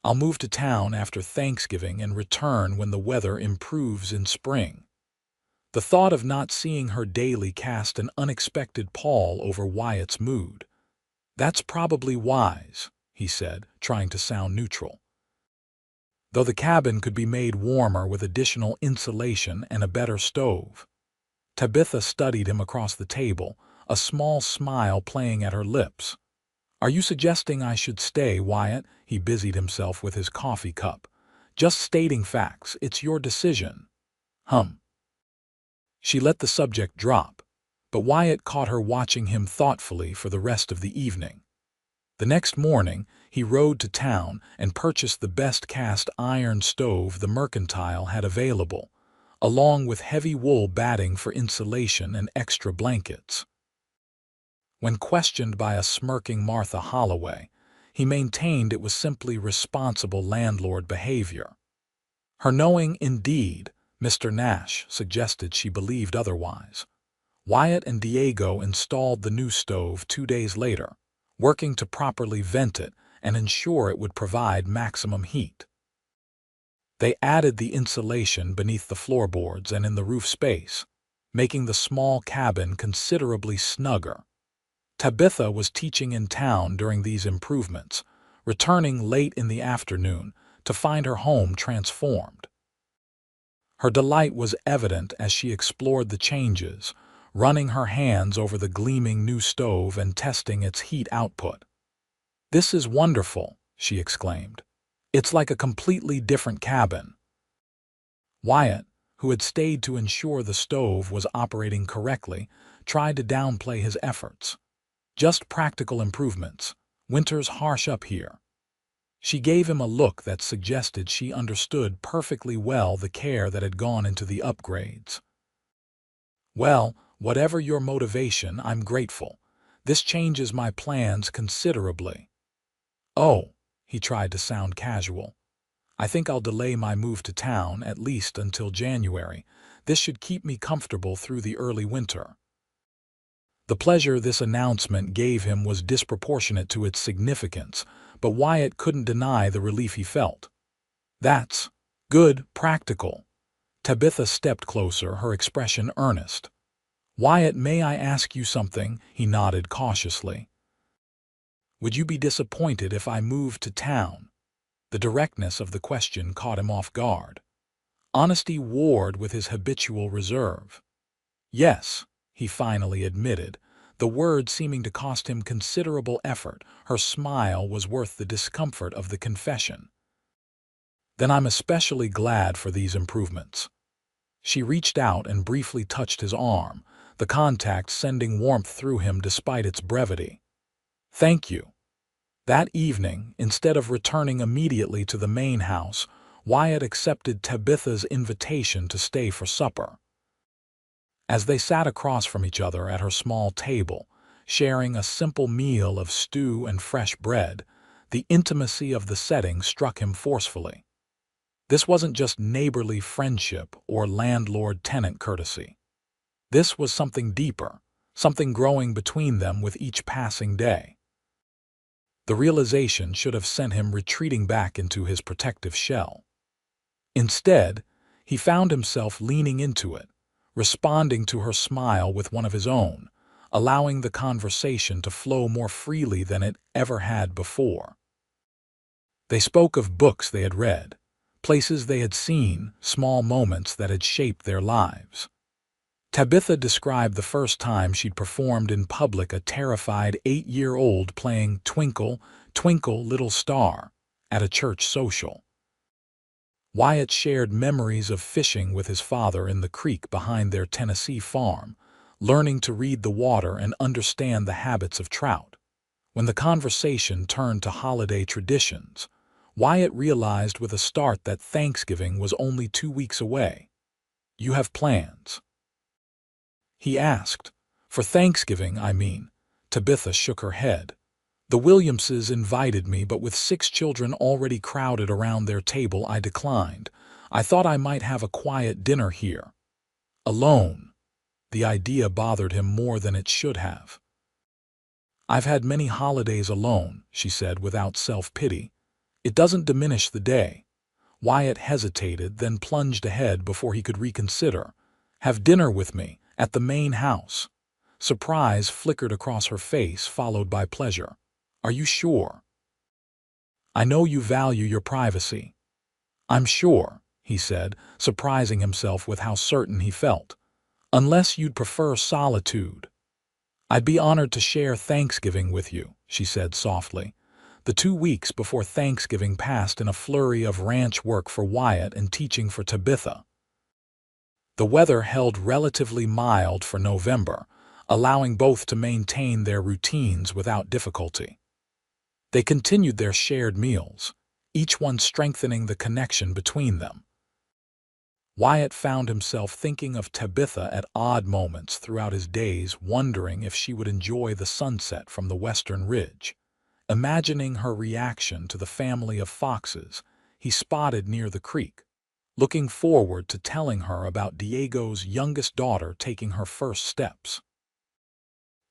[SPEAKER 1] "I'll move to town after Thanksgiving and return when the weather improves in spring." The thought of not seeing her daily cast an unexpected pall over Wyatt's mood. "That's probably wise," he said, trying to sound neutral. Though the cabin could be made warmer with additional insulation and a better stove. Tabitha studied him across the table, a small smile playing at her lips. "Are you suggesting I should stay, Wyatt?" He busied himself with his coffee cup. "Just stating facts. It's your decision." She let the subject drop, but Wyatt caught her watching him thoughtfully for the rest of the evening. The next morning, he rode to town and purchased the best cast iron stove the mercantile had available, along with heavy wool batting for insulation and extra blankets. When questioned by a smirking Martha Holloway, he maintained it was simply responsible landlord behavior. Her knowing, indeed, Mr. Nash suggested she believed otherwise. Wyatt and Diego installed the new stove 2 days later, working to properly vent it and ensure it would provide maximum heat. They added the insulation beneath the floorboards and in the roof space, making the small cabin considerably snugger. Tabitha was teaching in town during these improvements, returning late in the afternoon to find her home transformed. Her delight was evident as she explored the changes, running her hands over the gleaming new stove and testing its heat output. "This is wonderful," she exclaimed. "It's like a completely different cabin." Wyatt, who had stayed to ensure the stove was operating correctly, tried to downplay his efforts. "Just practical improvements. Winter's harsh up here." She gave him a look that suggested she understood perfectly well the care that had gone into the upgrades. "Well, whatever your motivation, I'm grateful. This changes my plans considerably." "Oh," he tried to sound casual. "I think I'll delay my move to town at least until January. This should keep me comfortable through the early winter." The pleasure this announcement gave him was disproportionate to its significance, but Wyatt couldn't deny the relief he felt. "That's good, practical." Tabitha stepped closer, her expression earnest. "Wyatt, may I ask you something?" He nodded cautiously. "Would you be disappointed if I moved to town?" The directness of the question caught him off guard. Honesty warred with his habitual reserve. "Yes," he finally admitted, the word seeming to cost him considerable effort. Her smile was worth the discomfort of the confession. "Then I'm especially glad for these improvements." She reached out and briefly touched his arm, the contact sending warmth through him despite its brevity. "Thank you." That evening, instead of returning immediately to the main house, Wyatt accepted Tabitha's invitation to stay for supper. As they sat across from each other at her small table, sharing a simple meal of stew and fresh bread, the intimacy of the setting struck him forcefully. This wasn't just neighborly friendship or landlord-tenant courtesy. This was something deeper, something growing between them with each passing day. The realization should have sent him retreating back into his protective shell. Instead, he found himself leaning into it, responding to her smile with one of his own, allowing the conversation to flow more freely than it ever had before. They spoke of books they had read, places they had seen, small moments that had shaped their lives. Tabitha described the first time she'd performed in public, a terrified 8-year-old playing Twinkle, Twinkle, Little Star at a church social. Wyatt shared memories of fishing with his father in the creek behind their Tennessee farm, learning to read the water and understand the habits of trout. When the conversation turned to holiday traditions, Wyatt realized with a start that Thanksgiving was only 2 weeks away. "You have plans?" he asked. "For Thanksgiving, I mean." Tabitha shook her head. "The Williamses invited me, but with 6 children already crowded around their table, I declined. I thought I might have a quiet dinner here." Alone. The idea bothered him more than it should have. "I've had many holidays alone," she said without self-pity. "It doesn't diminish the day." Wyatt hesitated, then plunged ahead before he could reconsider. "Have dinner with me, at the main house." Surprise flickered across her face, followed by pleasure. "Are you sure?" "I know you value your privacy." "I'm sure," he said, surprising himself with how certain he felt. "Unless you'd prefer solitude." "I'd be honored to share Thanksgiving with you," she said softly. The 2 weeks before Thanksgiving passed in a flurry of ranch work for Wyatt and teaching for Tabitha. The weather held relatively mild for November, allowing both to maintain their routines without difficulty. They continued their shared meals, each one strengthening the connection between them. Wyatt found himself thinking of Tabitha at odd moments throughout his days, wondering if she would enjoy the sunset from the western ridge. Imagining her reaction to the family of foxes he spotted near the creek, looking forward to telling her about Diego's youngest daughter taking her first steps.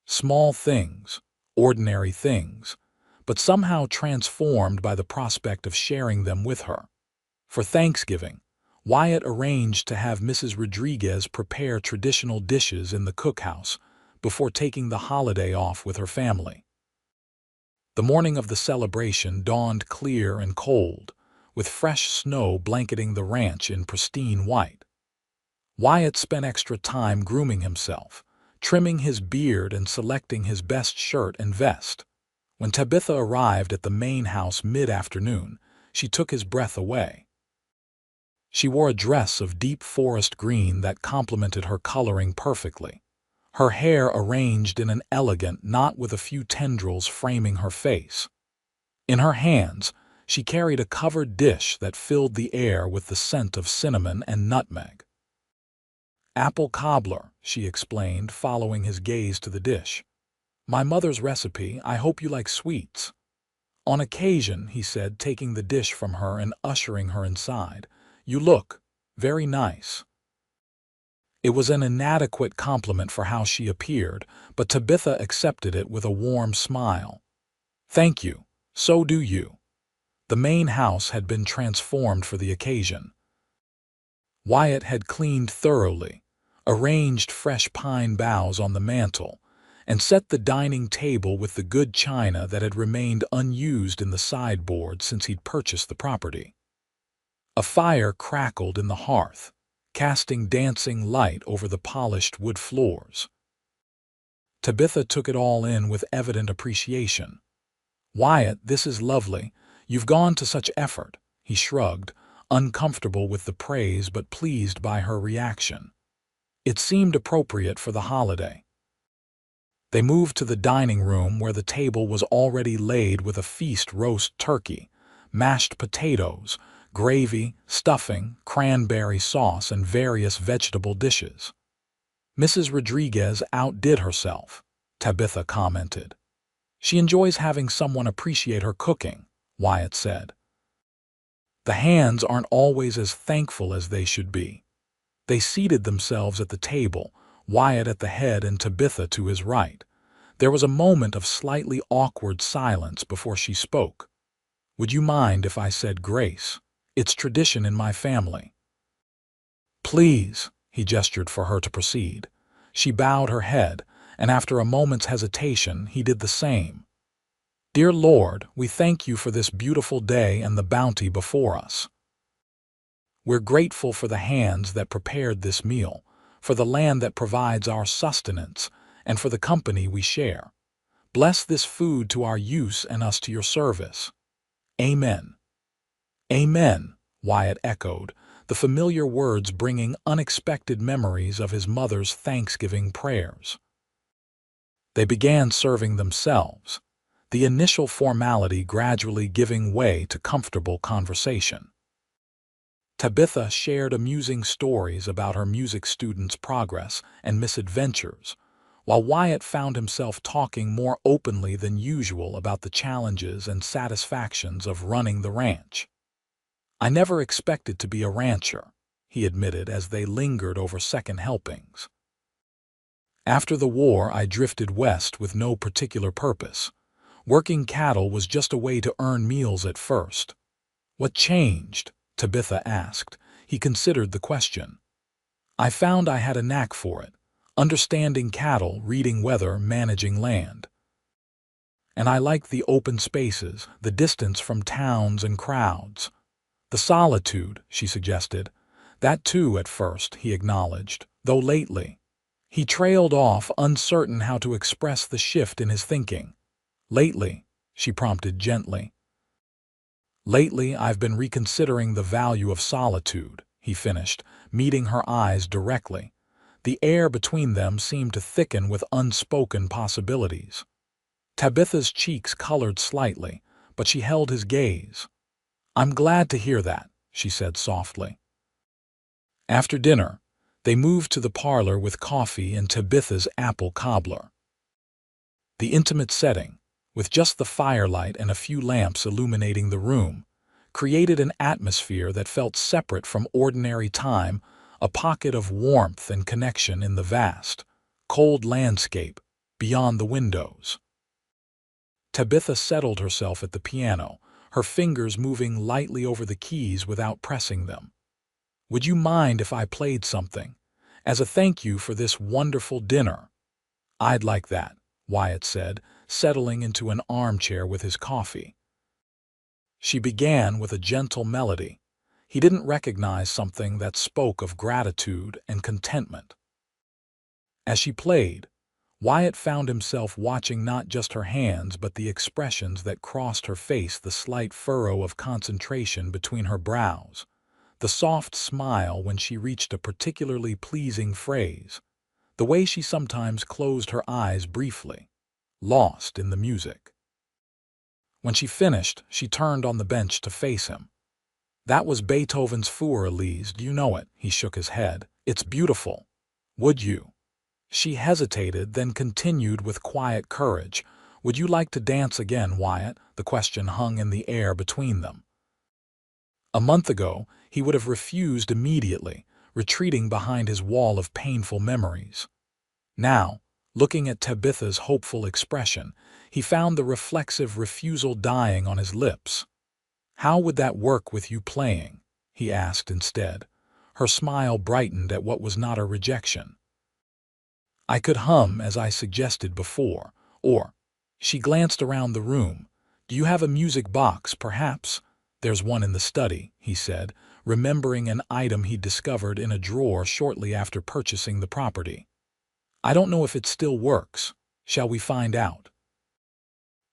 [SPEAKER 1] Small things, ordinary things, but somehow transformed by the prospect of sharing them with her. For Thanksgiving, Wyatt arranged to have Mrs. Rodriguez prepare traditional dishes in the cookhouse before taking the holiday off with her family. The morning of the celebration dawned clear and cold, with fresh snow blanketing the ranch in pristine white. Wyatt spent extra time grooming himself, trimming his beard and selecting his best shirt and vest. When Tabitha arrived at the main house mid-afternoon, she took his breath away. She wore a dress of deep forest green that complemented her coloring perfectly, her hair arranged in an elegant knot with a few tendrils framing her face. In her hands, she carried a covered dish that filled the air with the scent of cinnamon and nutmeg. "Apple cobbler," she explained, following his gaze to the dish. "My mother's recipe. I hope you like sweets." "On occasion," he said, taking the dish from her and ushering her inside. "You look very nice." It was an inadequate compliment for how she appeared, but Tabitha accepted it with a warm smile. "Thank you. So do you." The main house had been transformed for the occasion. Wyatt had cleaned thoroughly, arranged fresh pine boughs on the mantel, and set the dining table with the good china that had remained unused in the sideboard since he'd purchased the property. A fire crackled in the hearth, casting dancing light over the polished wood floors. Tabitha took it all in with evident appreciation. "Wyatt, this is lovely. You've gone to such effort," he shrugged, uncomfortable with the praise but pleased by her reaction. It seemed appropriate for the holiday. They moved to the dining room where the table was already laid with a feast: roast turkey, mashed potatoes, gravy, stuffing, cranberry sauce, and various vegetable dishes. "Mrs. Rodriguez outdid herself," Tabitha commented. "She enjoys having someone appreciate her cooking," Wyatt said. "The hands aren't always as thankful as they should be." They seated themselves at the table, Wyatt at the head and Tabitha to his right. There was a moment of slightly awkward silence before she spoke. "Would you mind if I said grace? It's tradition in my family." "Please," he gestured for her to proceed. She bowed her head, and after a moment's hesitation, he did the same. "Dear Lord, we thank you for this beautiful day and the bounty before us. We're grateful for the hands that prepared this meal, for the land that provides our sustenance, and for the company we share. Bless this food to our use and us to your service. Amen." "Amen," Wyatt echoed, the familiar words bringing unexpected memories of his mother's Thanksgiving prayers. They began serving themselves, the initial formality gradually giving way to comfortable conversation. Tabitha shared amusing stories about her music students' progress and misadventures, while Wyatt found himself talking more openly than usual about the challenges and satisfactions of running the ranch. "I never expected to be a rancher," he admitted as they lingered over second helpings. "After the war, I drifted west with no particular purpose. Working cattle was just a way to earn meals at first." "What changed?" Tabitha asked. He considered the question. "I found I had a knack for it, understanding cattle, reading weather, managing land. And I liked the open spaces, the distance from towns and crowds. The solitude," she suggested. "That too at first," he acknowledged, though lately." He trailed off, uncertain how to express the shift in his thinking. "Lately," she prompted gently. "Lately, I've been reconsidering the value of solitude," he finished, meeting her eyes directly. The air between them seemed to thicken with unspoken possibilities. Tabitha's cheeks colored slightly, but she held his gaze. "I'm glad to hear that," she said softly. After dinner, they moved to the parlor with coffee and Tabitha's apple cobbler. The intimate setting, with just the firelight and a few lamps illuminating the room, created an atmosphere that felt separate from ordinary time, a pocket of warmth and connection in the vast, cold landscape beyond the windows. Tabitha settled herself at the piano, her fingers moving lightly over the keys without pressing them. "Would you mind if I played something, as a thank you for this wonderful dinner?" "I'd like that," Wyatt said, settling into an armchair with his coffee. She began with a gentle melody. He didn't recognize something that spoke of gratitude and contentment. As she played, Wyatt found himself watching not just her hands but the expressions that crossed her face, the slight furrow of concentration between her brows, the soft smile when she reached a particularly pleasing phrase, the way she sometimes closed her eyes briefly, lost in the music. When she finished, she turned on the bench to face him. "That was Beethoven's Für Elise, do you know it?" He shook his head. "It's beautiful. Would you?" She hesitated, then continued with quiet courage. "Would you like to dance again, Wyatt?" The question hung in the air between them. A month ago, he would have refused immediately, retreating behind his wall of painful memories. Now, looking at Tabitha's hopeful expression, he found the reflexive refusal dying on his lips. "How would that work with you playing?" he asked instead. Her smile brightened at what was not a rejection. "I could hum, as I suggested before, or—" She glanced around the room. "Do you have a music box, perhaps?" "There's one in the study," he said, remembering an item he discovered in a drawer shortly after purchasing the property. "I don't know if it still works. Shall we find out?"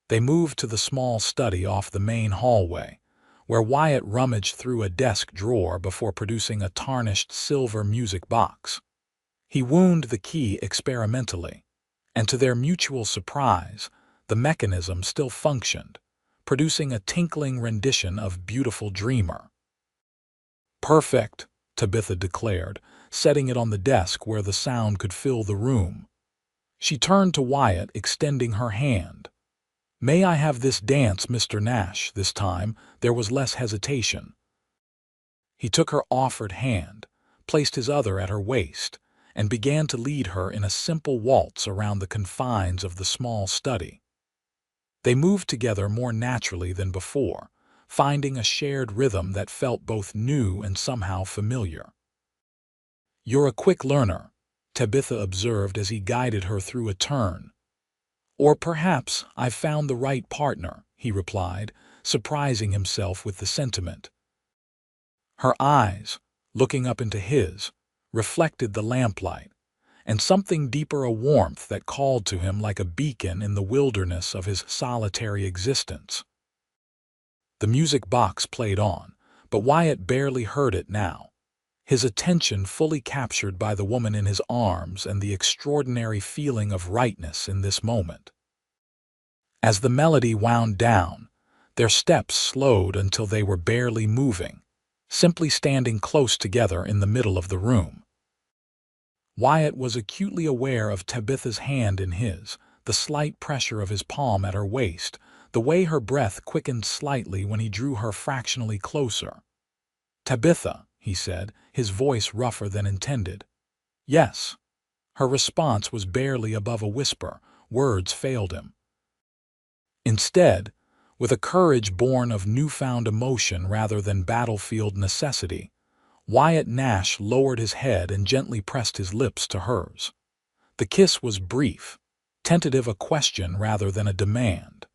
[SPEAKER 1] They moved to the small study off the main hallway, where Wyatt rummaged through a desk drawer before producing a tarnished silver music box. He wound the key experimentally, and to their mutual surprise, the mechanism still functioned, producing a tinkling rendition of "Beautiful Dreamer." "Perfect," Tabitha declared, setting it on the desk where the sound could fill the room. She turned to Wyatt, extending her hand. "May I have this dance, Mr. Nash?" This time, there was less hesitation. He took her offered hand, placed his other at her waist, and began to lead her in a simple waltz around the confines of the small study. They moved together more naturally than before, finding a shared rhythm that felt both new and somehow familiar. "You're a quick learner," Tabitha observed as he guided her through a turn. "Or perhaps I've found the right partner," he replied, surprising himself with the sentiment. Her eyes, looking up into his, reflected the lamplight, and something deeper, a warmth that called to him like a beacon in the wilderness of his solitary existence. The music box played on, but Wyatt barely heard it now, his attention fully captured by the woman in his arms and the extraordinary feeling of rightness in this moment. As the melody wound down, their steps slowed until they were barely moving, simply standing close together in the middle of the room. Wyatt was acutely aware of Tabitha's hand in his, the slight pressure of his palm at her waist, the way her breath quickened slightly when he drew her fractionally closer. "Tabitha," he said, his voice rougher than intended. "Yes." Her response was barely above a whisper. Words failed him. Instead, with a courage born of newfound emotion rather than battlefield necessity, Wyatt Nash lowered his head and gently pressed his lips to hers. The kiss was brief, tentative, a question rather than a demand.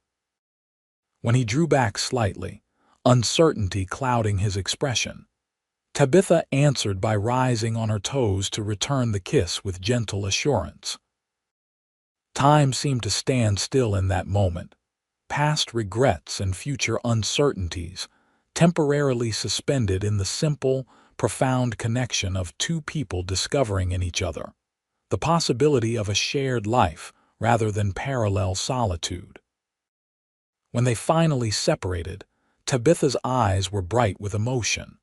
[SPEAKER 1] When he drew back slightly, uncertainty clouding his expression, Tabitha answered by rising on her toes to return the kiss with gentle assurance. Time seemed to stand still in that moment, past regrets and future uncertainties temporarily suspended in the simple, profound connection of two people discovering in each other the possibility of a shared life rather than parallel solitude. When they finally separated, Tabitha's eyes were bright with emotion.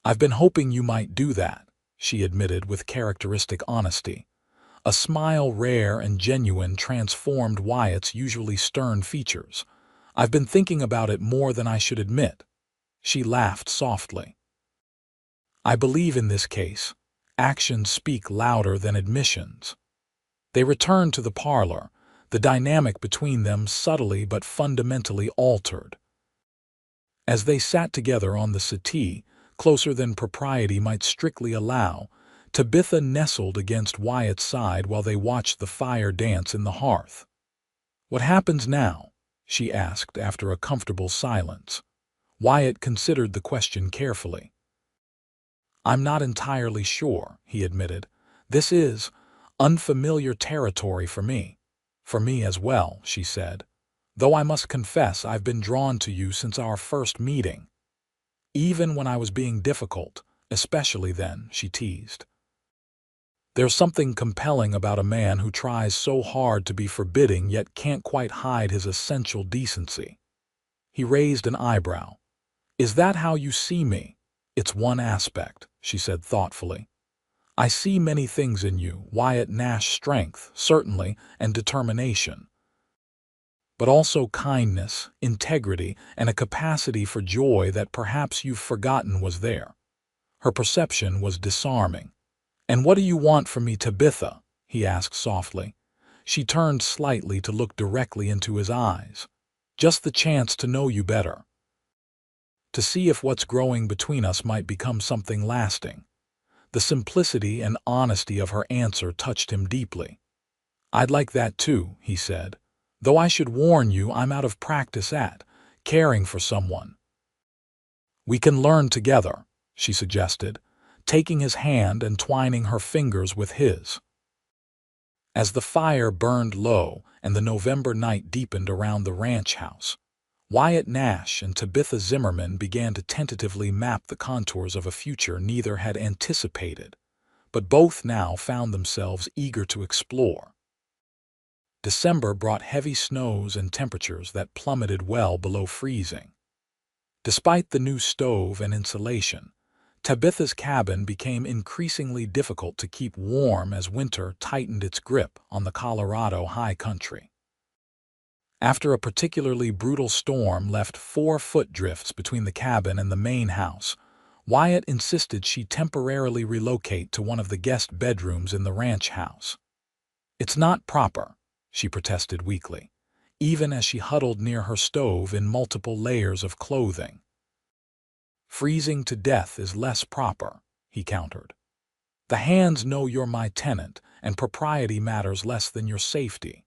[SPEAKER 1] "I've been hoping you might do that," she admitted with characteristic honesty. A smile rare and genuine transformed Wyatt's usually stern features. "I've been thinking about it more than I should admit." She laughed softly. "I believe in this case, actions speak louder than admissions." They returned to the parlor, the dynamic between them subtly but fundamentally altered. As they sat together on the settee, closer than propriety might strictly allow, Tabitha nestled against Wyatt's side while they watched the fire dance in the hearth. "What happens now?" she asked after a comfortable silence. Wyatt considered the question carefully. "I'm not entirely sure," he admitted. "This is, Unfamiliar territory for me. For me as well, she said. Though I must confess I've been drawn to you since our first meeting. Even when I was being difficult, especially then, she teased. There's something compelling about a man who tries so hard to be forbidding yet can't quite hide his essential decency. He raised an eyebrow. Is that how you see me? It's one aspect, she said thoughtfully. I see many things in you, Wyatt Nash, strength, certainly, and determination. But also kindness, integrity, and a capacity for joy that perhaps you've forgotten was there. Her perception was disarming. And what do you want from me, Tabitha? He asked softly. She turned slightly to look directly into his eyes. Just the chance to know you better. To see if what's growing between us might become something lasting. The simplicity and honesty of her answer touched him deeply. I'd like that too, he said, though I should warn you I'm out of practice at caring for someone. We can learn together, she suggested, taking his hand and twining her fingers with his. As the fire burned low and the November night deepened around the ranch house, Wyatt Nash and Tabitha Zimmerman began to tentatively map the contours of a future neither had anticipated, but both now found themselves eager to explore. December brought heavy snows and temperatures that plummeted well below freezing. Despite the new stove and insulation, Tabitha's cabin became increasingly difficult to keep warm as winter tightened its grip on the Colorado high country. After a particularly brutal storm left 4-foot drifts between the cabin and the main house, Wyatt insisted she temporarily relocate to one of the guest bedrooms in the ranch house. It's not proper, she protested weakly, even as she huddled near her stove in multiple layers of clothing. Freezing to death is less proper, he countered. The hands know you're my tenant, and propriety matters less than your safety.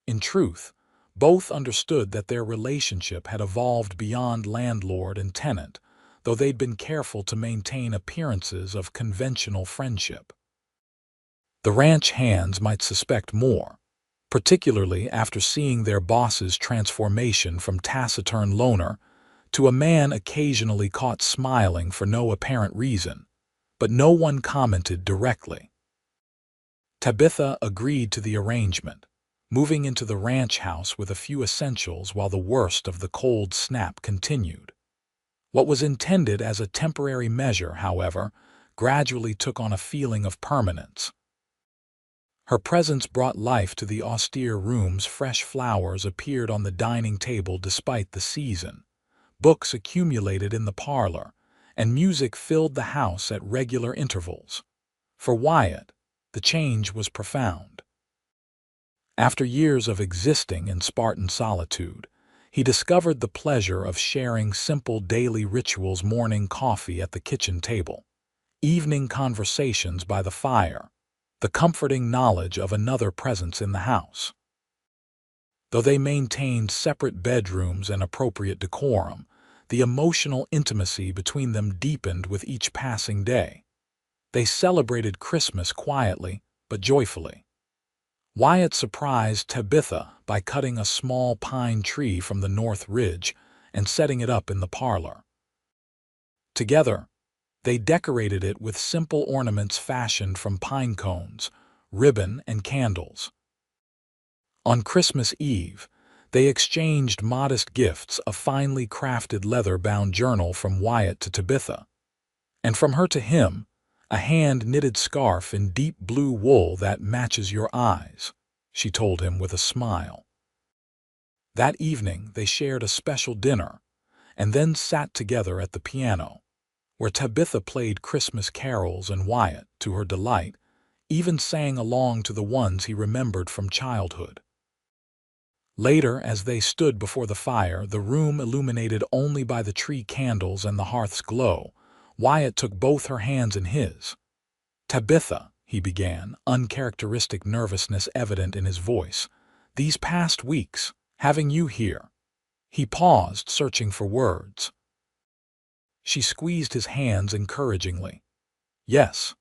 [SPEAKER 1] In truth, both understood that their relationship had evolved beyond landlord and tenant, though they'd been careful to maintain appearances of conventional friendship. The ranch hands might suspect more, particularly after seeing their boss's transformation from taciturn loner to a man occasionally caught smiling for no apparent reason, but no one commented directly. Tabitha agreed to the arrangement, moving into the ranch house with a few essentials while the worst of the cold snap continued. What was intended as a temporary measure, however, gradually took on a feeling of permanence. Her presence brought life to the austere rooms. Fresh flowers appeared on the dining table despite the season. Books accumulated in the parlor, and music filled the house at regular intervals. For Wyatt, the change was profound. After years of existing in Spartan solitude, he discovered the pleasure of sharing simple daily rituals: morning coffee at the kitchen table, evening conversations by the fire, the comforting knowledge of another presence in the house. Though they maintained separate bedrooms and appropriate decorum, the emotional intimacy between them deepened with each passing day. They celebrated Christmas quietly but joyfully. Wyatt surprised Tabitha by cutting a small pine tree from the north ridge and setting it up in the parlor. Together, they decorated it with simple ornaments fashioned from pine cones, ribbon, and candles. On Christmas Eve, they exchanged modest gifts: a finely crafted leather-bound journal from Wyatt to Tabitha, and from her to him, a hand-knitted scarf in deep blue wool that matches your eyes, she told him with a smile. That evening they shared a special dinner, and then sat together at the piano, where Tabitha played Christmas carols and Wyatt, to her delight, even sang along to the ones he remembered from childhood. Later, as they stood before the fire, the room illuminated only by the tree candles and the hearth's glow, Wyatt took both her hands in his. "Tabitha," he began, uncharacteristic nervousness evident in his voice, "these past weeks, having you here." He paused, searching for words. She squeezed his hands encouragingly. "Yes,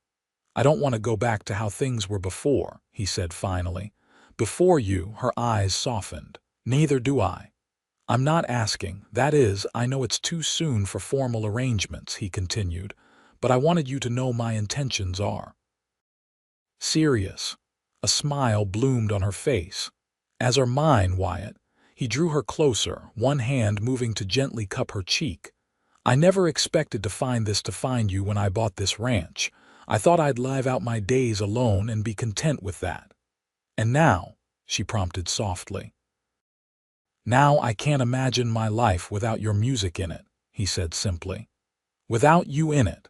[SPEAKER 1] I don't want to go back to how things were before, he said finally. Before you, her eyes softened. Neither do I. I'm not asking. That is, I know it's too soon for formal arrangements, he continued, but I wanted you to know my intentions are serious. A smile bloomed on her face. As are mine, Wyatt. He drew her closer, one hand moving to gently cup her cheek. I never expected to find you when I bought this ranch. I thought I'd live out my days alone and be content with that. And now, she prompted softly. Now I can't imagine my life without your music in it, he said simply. Without you in it.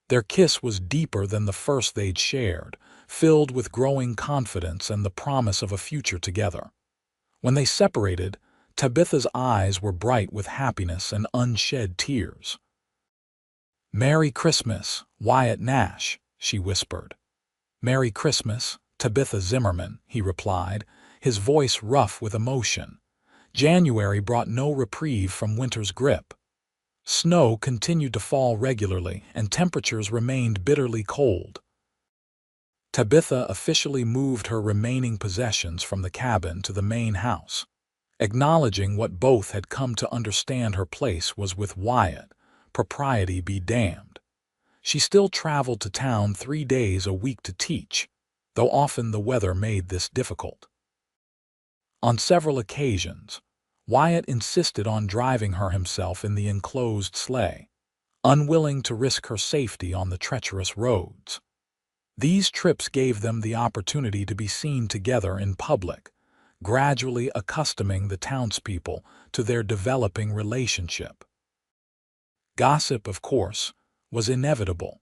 [SPEAKER 1] Their kiss was deeper than the first they'd shared, filled with growing confidence and the promise of a future together. When they separated, Tabitha's eyes were bright with happiness and unshed tears. Merry Christmas, Wyatt Nash, she whispered. Merry Christmas, Tabitha Zimmerman, he replied, his voice rough with emotion. January brought no reprieve from winter's grip. Snow continued to fall regularly, and temperatures remained bitterly cold. Tabitha officially moved her remaining possessions from the cabin to the main house, acknowledging what both had come to understand her place was with Wyatt, propriety be damned. She still traveled to town 3 days a week to teach, though often the weather made this difficult. On several occasions, Wyatt insisted on driving her himself in the enclosed sleigh, unwilling to risk her safety on the treacherous roads. These trips gave them the opportunity to be seen together in public, gradually accustoming the townspeople to their developing relationship. Gossip, of course, was inevitable.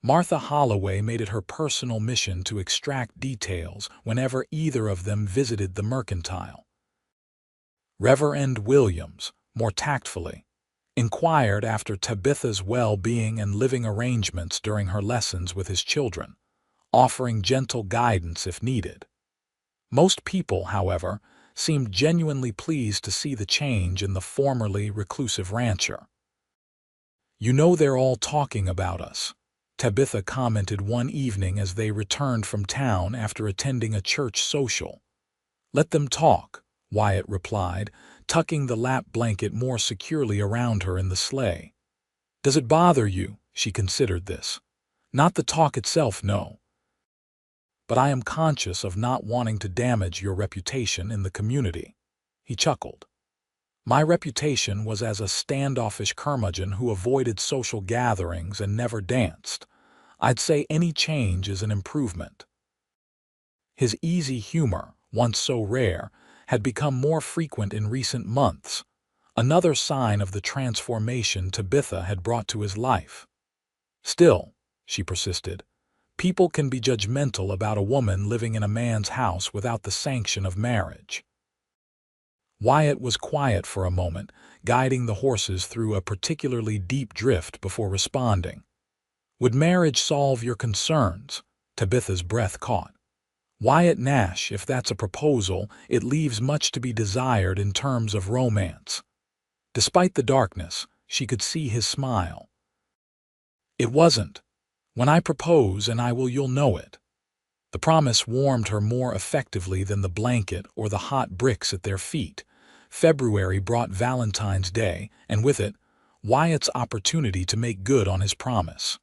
[SPEAKER 1] Martha Holloway made it her personal mission to extract details whenever either of them visited the mercantile. Reverend Williams, more tactfully, inquired after Tabitha's well-being and living arrangements during her lessons with his children, offering gentle guidance if needed. Most people, however, seemed genuinely pleased to see the change in the formerly reclusive rancher. You know they're all talking about us, Tabitha commented one evening as they returned from town after attending a church social. Let them talk, Wyatt replied, tucking the lap blanket more securely around her in the sleigh. Does it bother you? She considered this. Not the talk itself, no. But I am conscious of not wanting to damage your reputation in the community. He chuckled. My reputation was as a standoffish curmudgeon who avoided social gatherings and never danced. I'd say any change is an improvement. His easy humor, once so rare, had become more frequent in recent months, another sign of the transformation Tabitha had brought to his life. Still, she persisted, people can be judgmental about a woman living in a man's house without the sanction of marriage. Wyatt was quiet for a moment, guiding the horses through a particularly deep drift before responding. Would marriage solve your concerns? Tabitha's breath caught. Wyatt Nash, if that's a proposal, it leaves much to be desired in terms of romance. Despite the darkness, she could see his smile. It wasn't. When I propose and I will, you'll know it. The promise warmed her more effectively than the blanket or the hot bricks at their feet. February brought Valentine's Day, and with it, Wyatt's opportunity to make good on his promise.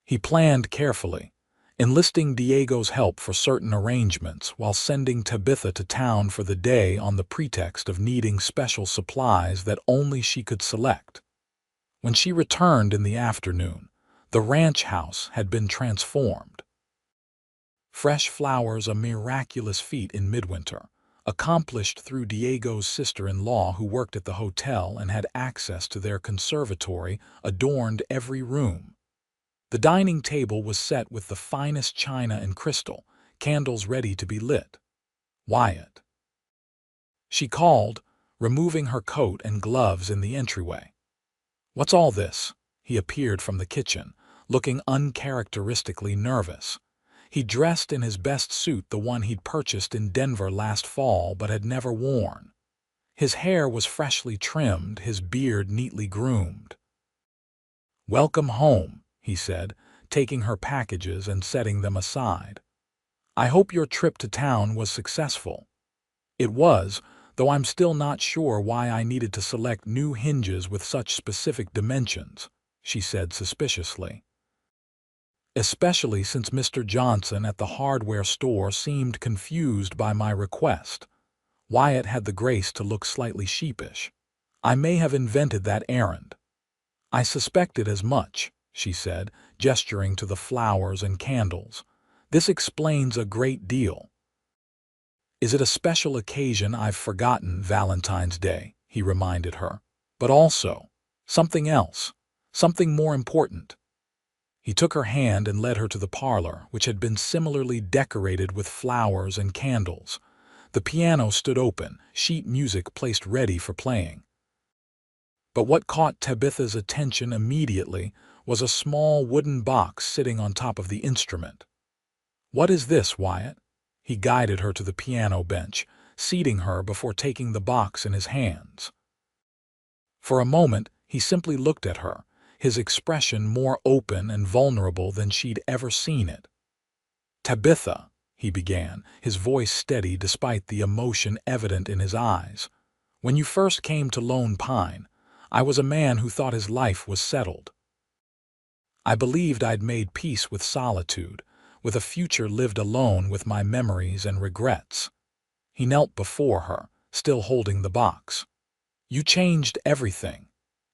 [SPEAKER 1] He planned carefully, enlisting Diego's help for certain arrangements while sending Tabitha to town for the day on the pretext of needing special supplies that only she could select. When she returned in the afternoon, the ranch house had been transformed. Fresh flowers, a miraculous feat in midwinter, accomplished through Diego's sister-in-law who worked at the hotel and had access to their conservatory, adorned every room. The dining table was set with the finest china and crystal, candles ready to be lit. Wyatt. She called, removing her coat and gloves in the entryway. What's all this? He appeared from the kitchen, looking uncharacteristically nervous. He dressed in his best suit, the one he'd purchased in Denver last fall but had never worn. His hair was freshly trimmed, his beard neatly groomed. Welcome home, he said, taking her packages and setting them aside. "I hope your trip to town was successful." "It was, though I'm still not sure why I needed to select new hinges with such specific dimensions," she said suspiciously. "Especially since Mr. Johnson at the hardware store seemed confused by my request." Wyatt had the grace to look slightly sheepish. "I may have invented that errand." "I suspected as much," she said, gesturing to the flowers and candles. "This explains a great deal." "Is it a special occasion I've forgotten, Valentine's Day?" he reminded her. "But also, something else, something more important." He took her hand and led her to the parlor, which had been similarly decorated with flowers and candles. The piano stood open, sheet music placed ready for playing. But what caught Tabitha's attention immediately was a small wooden box sitting on top of the instrument. "What is this, Wyatt?" He guided her to the piano bench, seating her before taking the box in his hands. For a moment, he simply looked at her, his expression more open and vulnerable than she'd ever seen it. "Tabitha," he began, his voice steady despite the emotion evident in his eyes, "when you first came to Lone Pine, I was a man who thought his life was settled. I believed I'd made peace with solitude, with a future lived alone with my memories and regrets." He knelt before her, still holding the box. "You changed everything.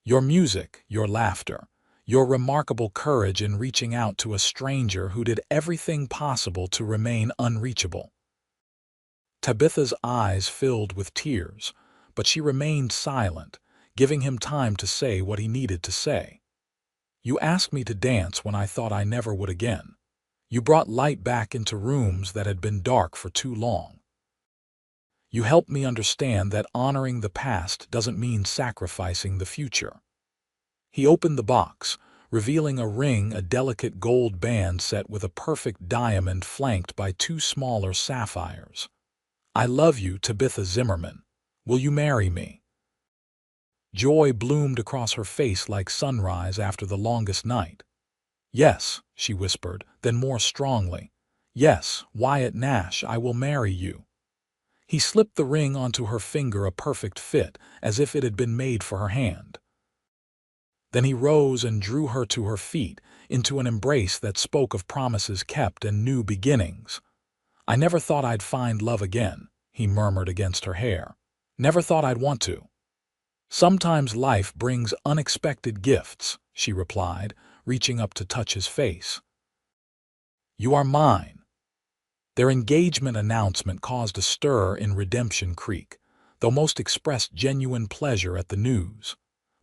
[SPEAKER 1] Your music, your laughter, your remarkable courage in reaching out to a stranger who did everything possible to remain unreachable." Tabitha's eyes filled with tears, but she remained silent, giving him time to say what he needed to say. "You asked me to dance when I thought I never would again. You brought light back into rooms that had been dark for too long. You helped me understand that honoring the past doesn't mean sacrificing the future." He opened the box, revealing a ring, a delicate gold band set with a perfect diamond flanked by two smaller sapphires. "I love you, Tabitha Zimmerman. Will you marry me?" Joy bloomed across her face like sunrise after the longest night. "Yes," she whispered, then more strongly, "Yes, Wyatt Nash, I will marry you." He slipped the ring onto her finger, a perfect fit, as if it had been made for her hand. Then he rose and drew her to her feet, into an embrace that spoke of promises kept and new beginnings. "I never thought I'd find love again," he murmured against her hair. "Never thought I'd want to." "Sometimes life brings unexpected gifts," she replied, reaching up to touch his face. "You are mine." Their engagement announcement caused a stir in Redemption Creek, though most expressed genuine pleasure at the news.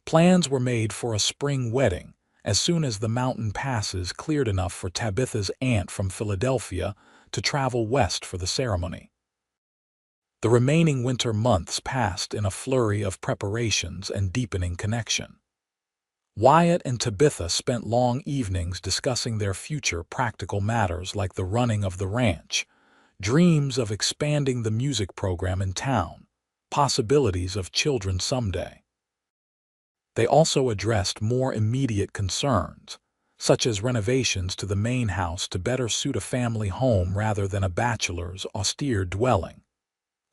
[SPEAKER 1] Plans were made for a spring wedding, as soon as the mountain passes cleared enough for Tabitha's aunt from Philadelphia to travel west for the ceremony. The remaining winter months passed in a flurry of preparations and deepening connection. Wyatt and Tabitha spent long evenings discussing their future, practical matters like the running of the ranch, dreams of expanding the music program in town, possibilities of children someday. They also addressed more immediate concerns, such as renovations to the main house to better suit a family home rather than a bachelor's austere dwelling.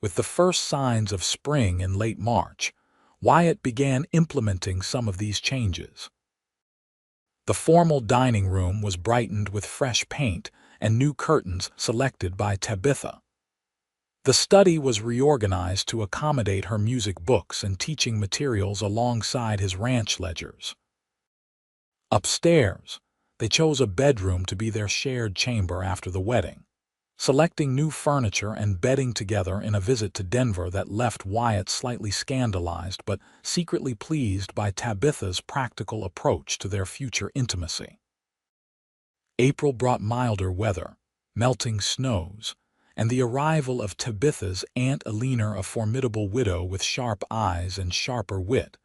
[SPEAKER 1] With the first signs of spring in late March, Wyatt began implementing some of these changes. The formal dining room was brightened with fresh paint and new curtains selected by Tabitha. The study was reorganized to accommodate her music books and teaching materials alongside his ranch ledgers. Upstairs, they chose a bedroom to be their shared chamber after the wedding, selecting new furniture and bedding together in a visit to Denver that left Wyatt slightly scandalized but secretly pleased by Tabitha's practical approach to their future intimacy. April brought milder weather, melting snows, and the arrival of Tabitha's Aunt Eleanor, a formidable widow with sharp eyes and sharper wit,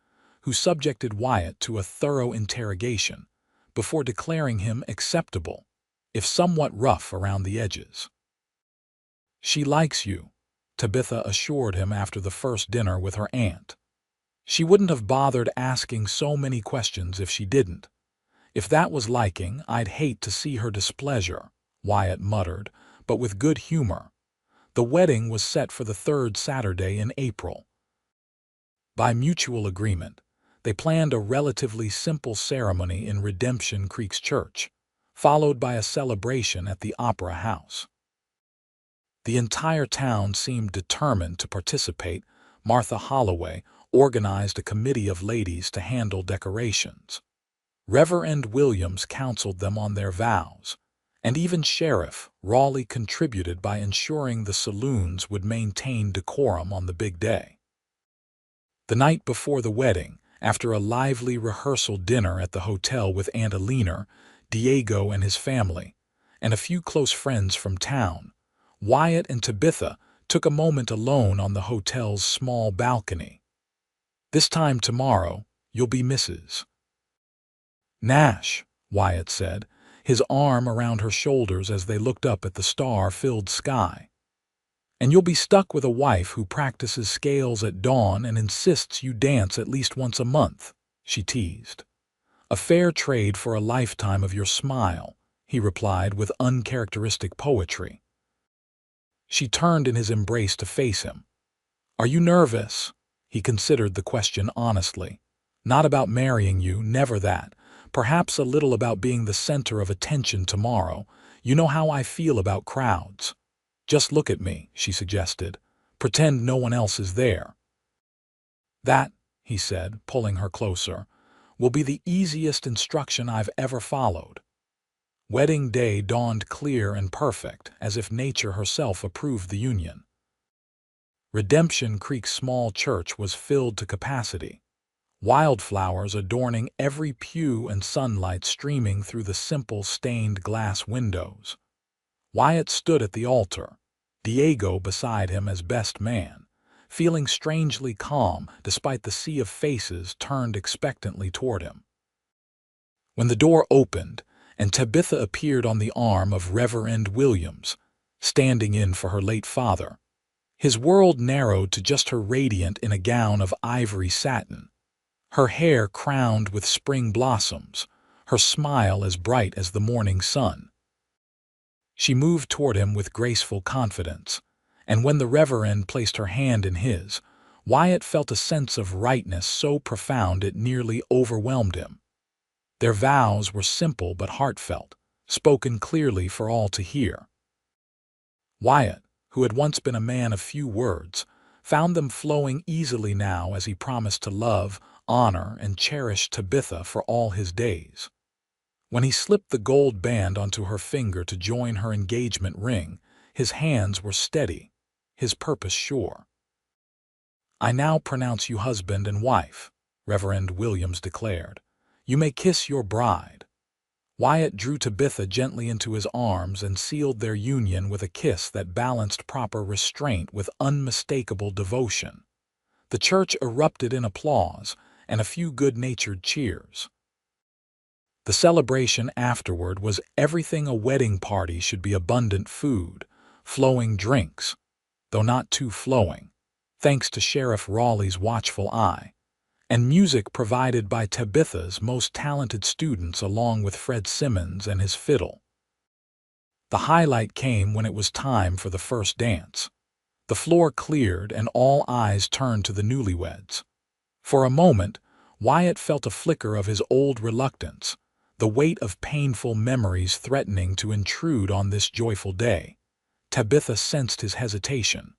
[SPEAKER 1] who subjected Wyatt to a thorough interrogation before declaring him acceptable, if somewhat rough around the edges. "She likes you," Tabitha assured him after the first dinner with her aunt. "She wouldn't have bothered asking so many questions if she didn't. "If that was liking, I'd hate to see her displeasure," Wyatt muttered, but with good humor. The wedding was set for the third Saturday in April. By mutual agreement, they planned a relatively simple ceremony in Redemption Creek's church, followed by a celebration at the Opera House. The entire town seemed determined to participate. Martha Holloway organized a committee of ladies to handle decorations. Reverend Williams counseled them on their vows, and even Sheriff Raleigh contributed by ensuring the saloons would maintain decorum on the big day. The night before the wedding, after a lively rehearsal dinner at the hotel with Aunt Alina, Diego and his family, and a few close friends from town, Wyatt and Tabitha took a moment alone on the hotel's small balcony. "This time tomorrow, you'll be Mrs. Nash," Wyatt said, his arm around her shoulders as they looked up at the star-filled sky. "And you'll be stuck with a wife who practices scales at dawn and insists you dance at least once a month," she teased. "A fair trade for a lifetime of your smile," he replied with uncharacteristic poetry. She turned in his embrace to face him. "Are you nervous?" He considered the question honestly. "Not about marrying you, never that. Perhaps a little about being the center of attention tomorrow. You know how I feel about crowds." "Just look at me," she suggested. "Pretend no one else is there." "That," he said, pulling her closer, "will be the easiest instruction I've ever followed." Wedding day dawned clear and perfect, as if nature herself approved the union. Redemption Creek's small church was filled to capacity, wildflowers adorning every pew and sunlight streaming through the simple stained glass windows. Wyatt stood at the altar, Diego beside him as best man, feeling strangely calm despite the sea of faces turned expectantly toward him. When the door opened and Tabitha appeared on the arm of Reverend Williams, standing in for her late father, his world narrowed to just her radiant in a gown of ivory satin, her hair crowned with spring blossoms, her smile as bright as the morning sun. She moved toward him with graceful confidence, and when the Reverend placed her hand in his, Wyatt felt a sense of rightness so profound it nearly overwhelmed him. Their vows were simple but heartfelt, spoken clearly for all to hear. Wyatt, who had once been a man of few words, found them flowing easily now as he promised to love, honor, and cherish Tabitha for all his days. When he slipped the gold band onto her finger to join her engagement ring, his hands were steady, his purpose sure. "I now pronounce you husband and wife," Reverend Williams declared. "You may kiss your bride." Wyatt drew Tabitha gently into his arms and sealed their union with a kiss that balanced proper restraint with unmistakable devotion. The church erupted in applause and a few good-natured cheers. The celebration afterward was everything a wedding party should be: abundant food, flowing drinks, though not too flowing, thanks to Sheriff Raleigh's watchful eye, and music provided by Tabitha's most talented students along with Fred Simmons and his fiddle. The highlight came when it was time for the first dance. The floor cleared and all eyes turned to the newlyweds. For a moment, Wyatt felt a flicker of his old reluctance, the weight of painful memories threatening to intrude on this joyful day. Tabitha sensed his hesitation.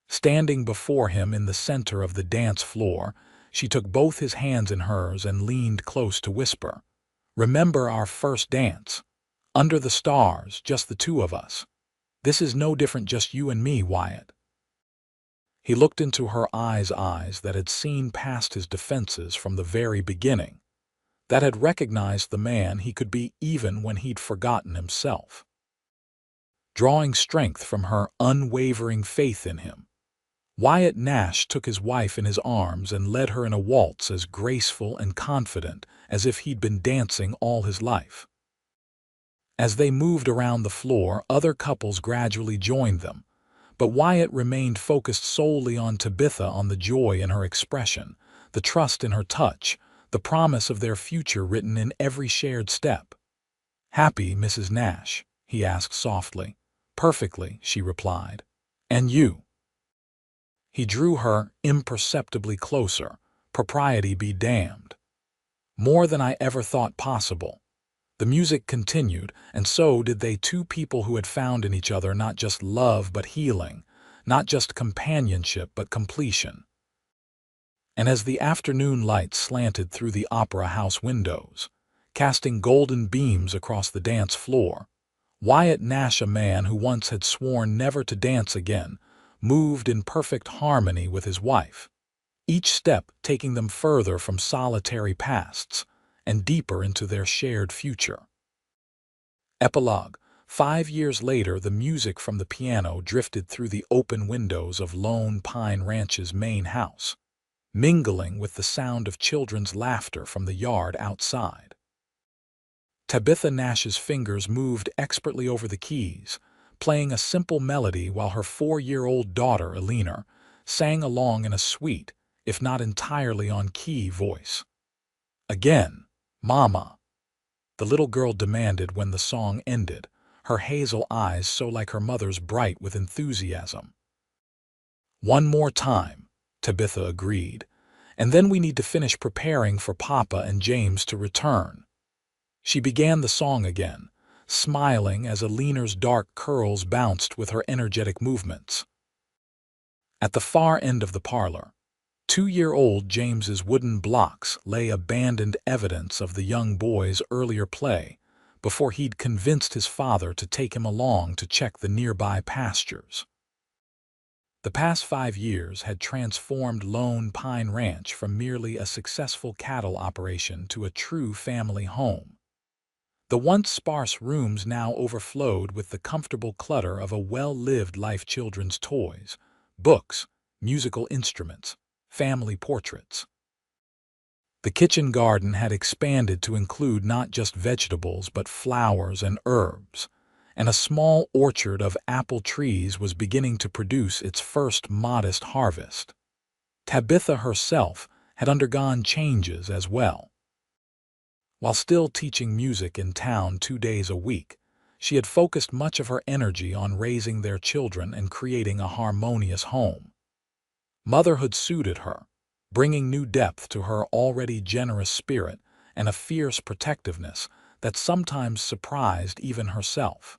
[SPEAKER 1] Standing before him in the center of the dance floor, she took both his hands in hers and leaned close to whisper, "Remember our first dance? Under the stars, just the two of us. This is no different, just you and me, Wyatt." He looked into her eyes that had seen past his defenses from the very beginning, that had recognized the man he could be even when he'd forgotten himself. Drawing strength from her unwavering faith in him, Wyatt Nash took his wife in his arms and led her in a waltz as graceful and confident as if he'd been dancing all his life. As they moved around the floor, other couples gradually joined them, but Wyatt remained focused solely on Tabitha, on the joy in her expression, the trust in her touch, the promise of their future written in every shared step. "Happy, Mrs. Nash?" he asked softly. "Perfectly," she replied. "And you?" He drew her imperceptibly closer. "Propriety be damned." "More than I ever thought possible." The music continued, and so did they, two people who had found in each other not just love but healing, not just companionship but completion. And as the afternoon light slanted through the opera house windows, casting golden beams across the dance floor, Wyatt Nash, a man who once had sworn never to dance again, moved in perfect harmony with his wife, each step taking them further from solitary pasts and deeper into their shared future. Epilogue. 5 years later, the music from the piano drifted through the open windows of Lone Pine Ranch's main house, mingling with the sound of children's laughter from the yard outside. Tabitha Nash's fingers moved expertly over the keys, playing a simple melody while her 4-year-old daughter, Eleanor, sang along in a sweet, if not entirely on-key voice. "Again, Mama," the little girl demanded when the song ended, her hazel eyes so like her mother's, bright with enthusiasm. "One more time," Tabitha agreed, "and then we need to finish preparing for Papa and James to return." She began the song again, smiling as Eleanor's dark curls bounced with her energetic movements. At the far end of the parlor, 2-year-old James's wooden blocks lay abandoned evidence of the young boy's earlier play before he'd convinced his father to take him along to check the nearby pastures. The past 5 years had transformed Lone Pine Ranch from merely a successful cattle operation to a true family home. The once sparse rooms now overflowed with the comfortable clutter of a well-lived life: children's toys, books, musical instruments, family portraits. The kitchen garden had expanded to include not just vegetables but flowers and herbs, and a small orchard of apple trees was beginning to produce its first modest harvest. Tabitha herself had undergone changes as well. While still teaching music in town 2 days a week, she had focused much of her energy on raising their children and creating a harmonious home. Motherhood suited her, bringing new depth to her already generous spirit and a fierce protectiveness that sometimes surprised even herself.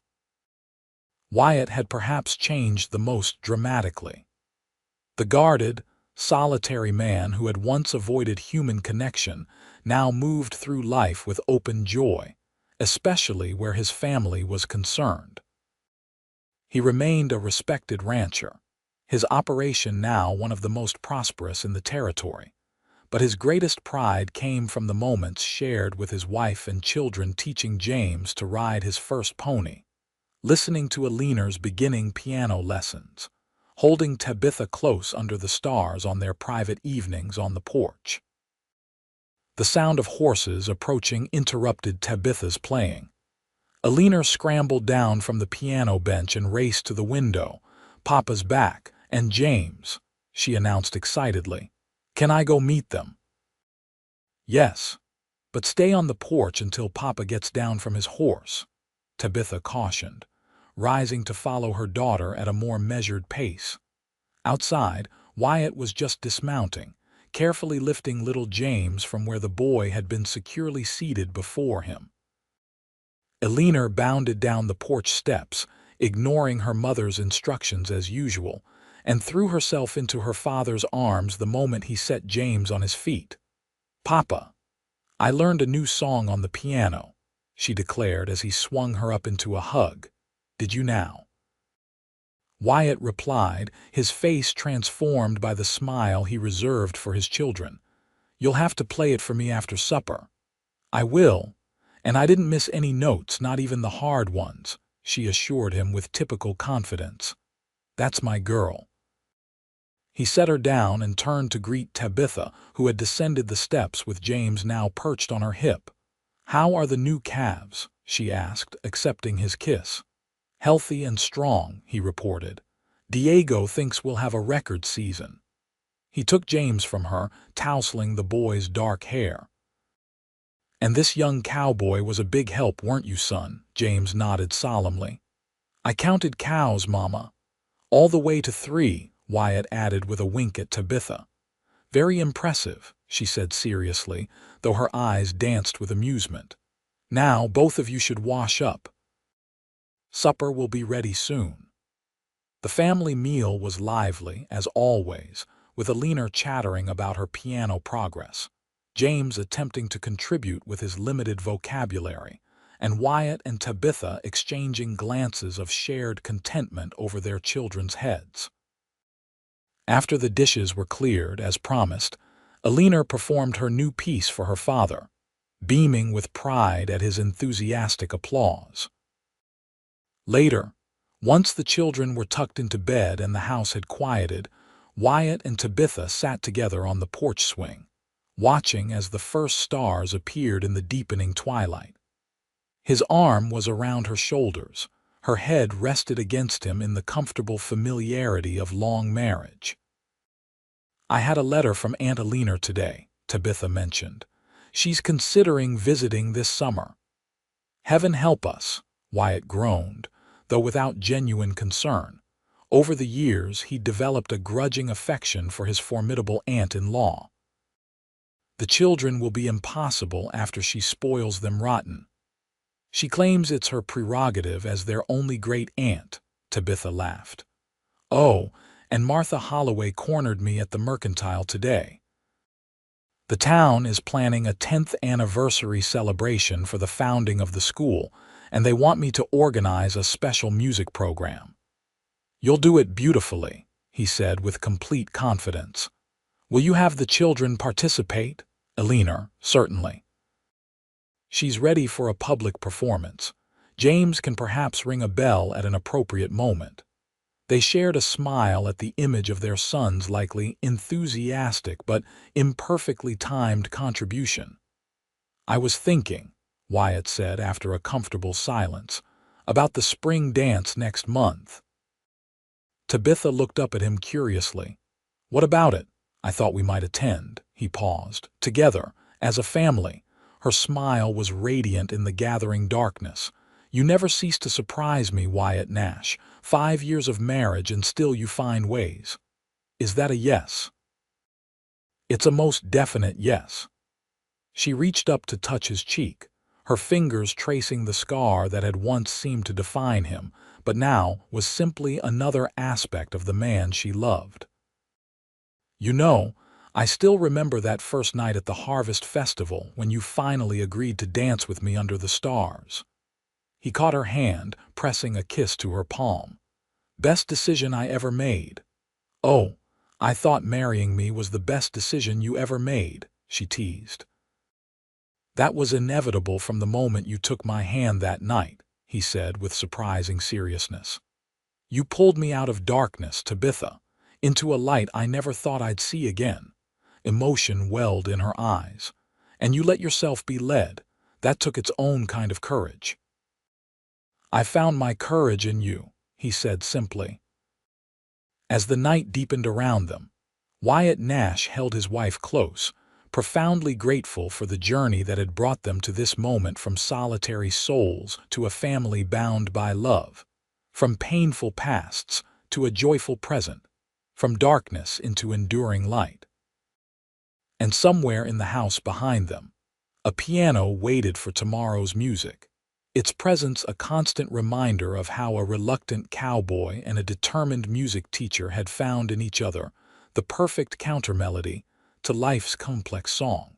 [SPEAKER 1] Wyatt had perhaps changed the most dramatically. The guarded, solitary man who had once avoided human connection now moved through life with open joy, especially where his family was concerned. He remained a respected rancher, his operation now one of the most prosperous in the territory, but his greatest pride came from the moments shared with his wife and children, teaching James to ride his first pony, listening to Eleanor's beginning piano lessons, holding Tabitha close under the stars on their private evenings on the porch. The sound of horses approaching interrupted Tabitha's playing. Eleanor scrambled down from the piano bench and raced to the window. "Papa's back, and James," she announced excitedly. "Can I go meet them?" "Yes, but stay on the porch until Papa gets down from his horse," Tabitha cautioned, rising to follow her daughter at a more measured pace. Outside, Wyatt was just dismounting, carefully lifting little James from where the boy had been securely seated before him. Eleanor bounded down the porch steps, ignoring her mother's instructions as usual, and threw herself into her father's arms the moment he set James on his feet. "Papa, I learned a new song on the piano," she declared as he swung her up into a hug. "Did you now?" Wyatt replied, his face transformed by the smile he reserved for his children. "You'll have to play it for me after supper." "I will, and I didn't miss any notes, not even the hard ones," she assured him with typical confidence. "That's my girl." He set her down and turned to greet Tabitha, who had descended the steps with James now perched on her hip. "How are the new calves?" she asked, accepting his kiss. "Healthy and strong," he reported. "Diego thinks we'll have a record season." He took James from her, tousling the boy's dark hair. And this young cowboy was a big help, weren't you, son? James nodded solemnly. I counted cows, Mama. All the way to 3, Wyatt added with a wink at Tabitha. Very impressive, she said seriously, though her eyes danced with amusement. Now both of you should wash up. Supper will be ready soon. The family meal was lively, as always, with Alina chattering about her piano progress, James attempting to contribute with his limited vocabulary, and Wyatt and Tabitha exchanging glances of shared contentment over their children's heads. After the dishes were cleared, as promised, Alina performed her new piece for her father, beaming with pride at his enthusiastic applause. Later, once the children were tucked into bed and the house had quieted, Wyatt and Tabitha sat together on the porch swing, watching as the first stars appeared in the deepening twilight. His arm was around her shoulders, her head rested against him in the comfortable familiarity of long marriage. I had a letter from Aunt Alina today, Tabitha mentioned. She's considering visiting this summer. Heaven help us, Wyatt groaned, though without genuine concern. Over the years, he'd developed a grudging affection for his formidable aunt-in-law. The children will be impossible after she spoils them rotten. She claims it's her prerogative as their only great aunt, Tabitha laughed. Oh, and Martha Holloway cornered me at the Mercantile today. The town is planning a 10th anniversary celebration for the founding of the school, and they want me to organize a special music program. You'll do it beautifully, he said with complete confidence. Will you have the children participate? Alina, certainly. She's ready for a public performance. James can perhaps ring a bell at an appropriate moment. They shared a smile at the image of their son's likely enthusiastic but imperfectly timed contribution. I was thinking, Wyatt said after a comfortable silence, about the spring dance next month. Tabitha looked up at him curiously. What about it? I thought we might attend. He paused. Together, as a family. Her smile was radiant in the gathering darkness. You never cease to surprise me, Wyatt Nash. 5 years of marriage and still you find ways. Is that a yes? It's a most definite yes. She reached up to touch his cheek, her fingers tracing the scar that had once seemed to define him, but now was simply another aspect of the man she loved. You know, I still remember that first night at the Harvest Festival when you finally agreed to dance with me under the stars. He caught her hand, pressing a kiss to her palm. Best decision I ever made. Oh, I thought marrying me was the best decision you ever made, she teased. That was inevitable from the moment you took my hand that night, he said with surprising seriousness. You pulled me out of darkness, Tabitha, into a light I never thought I'd see again. Emotion welled in her eyes. And you let yourself be led. That took its own kind of courage. I found my courage in you, he said simply. As the night deepened around them, Wyatt Nash held his wife close, profoundly grateful for the journey that had brought them to this moment, from solitary souls to a family bound by love, from painful pasts to a joyful present, from darkness into enduring light. And somewhere in the house behind them, a piano waited for tomorrow's music, its presence a constant reminder of how a reluctant cowboy and a determined music teacher had found in each other the perfect countermelody to life's complex song.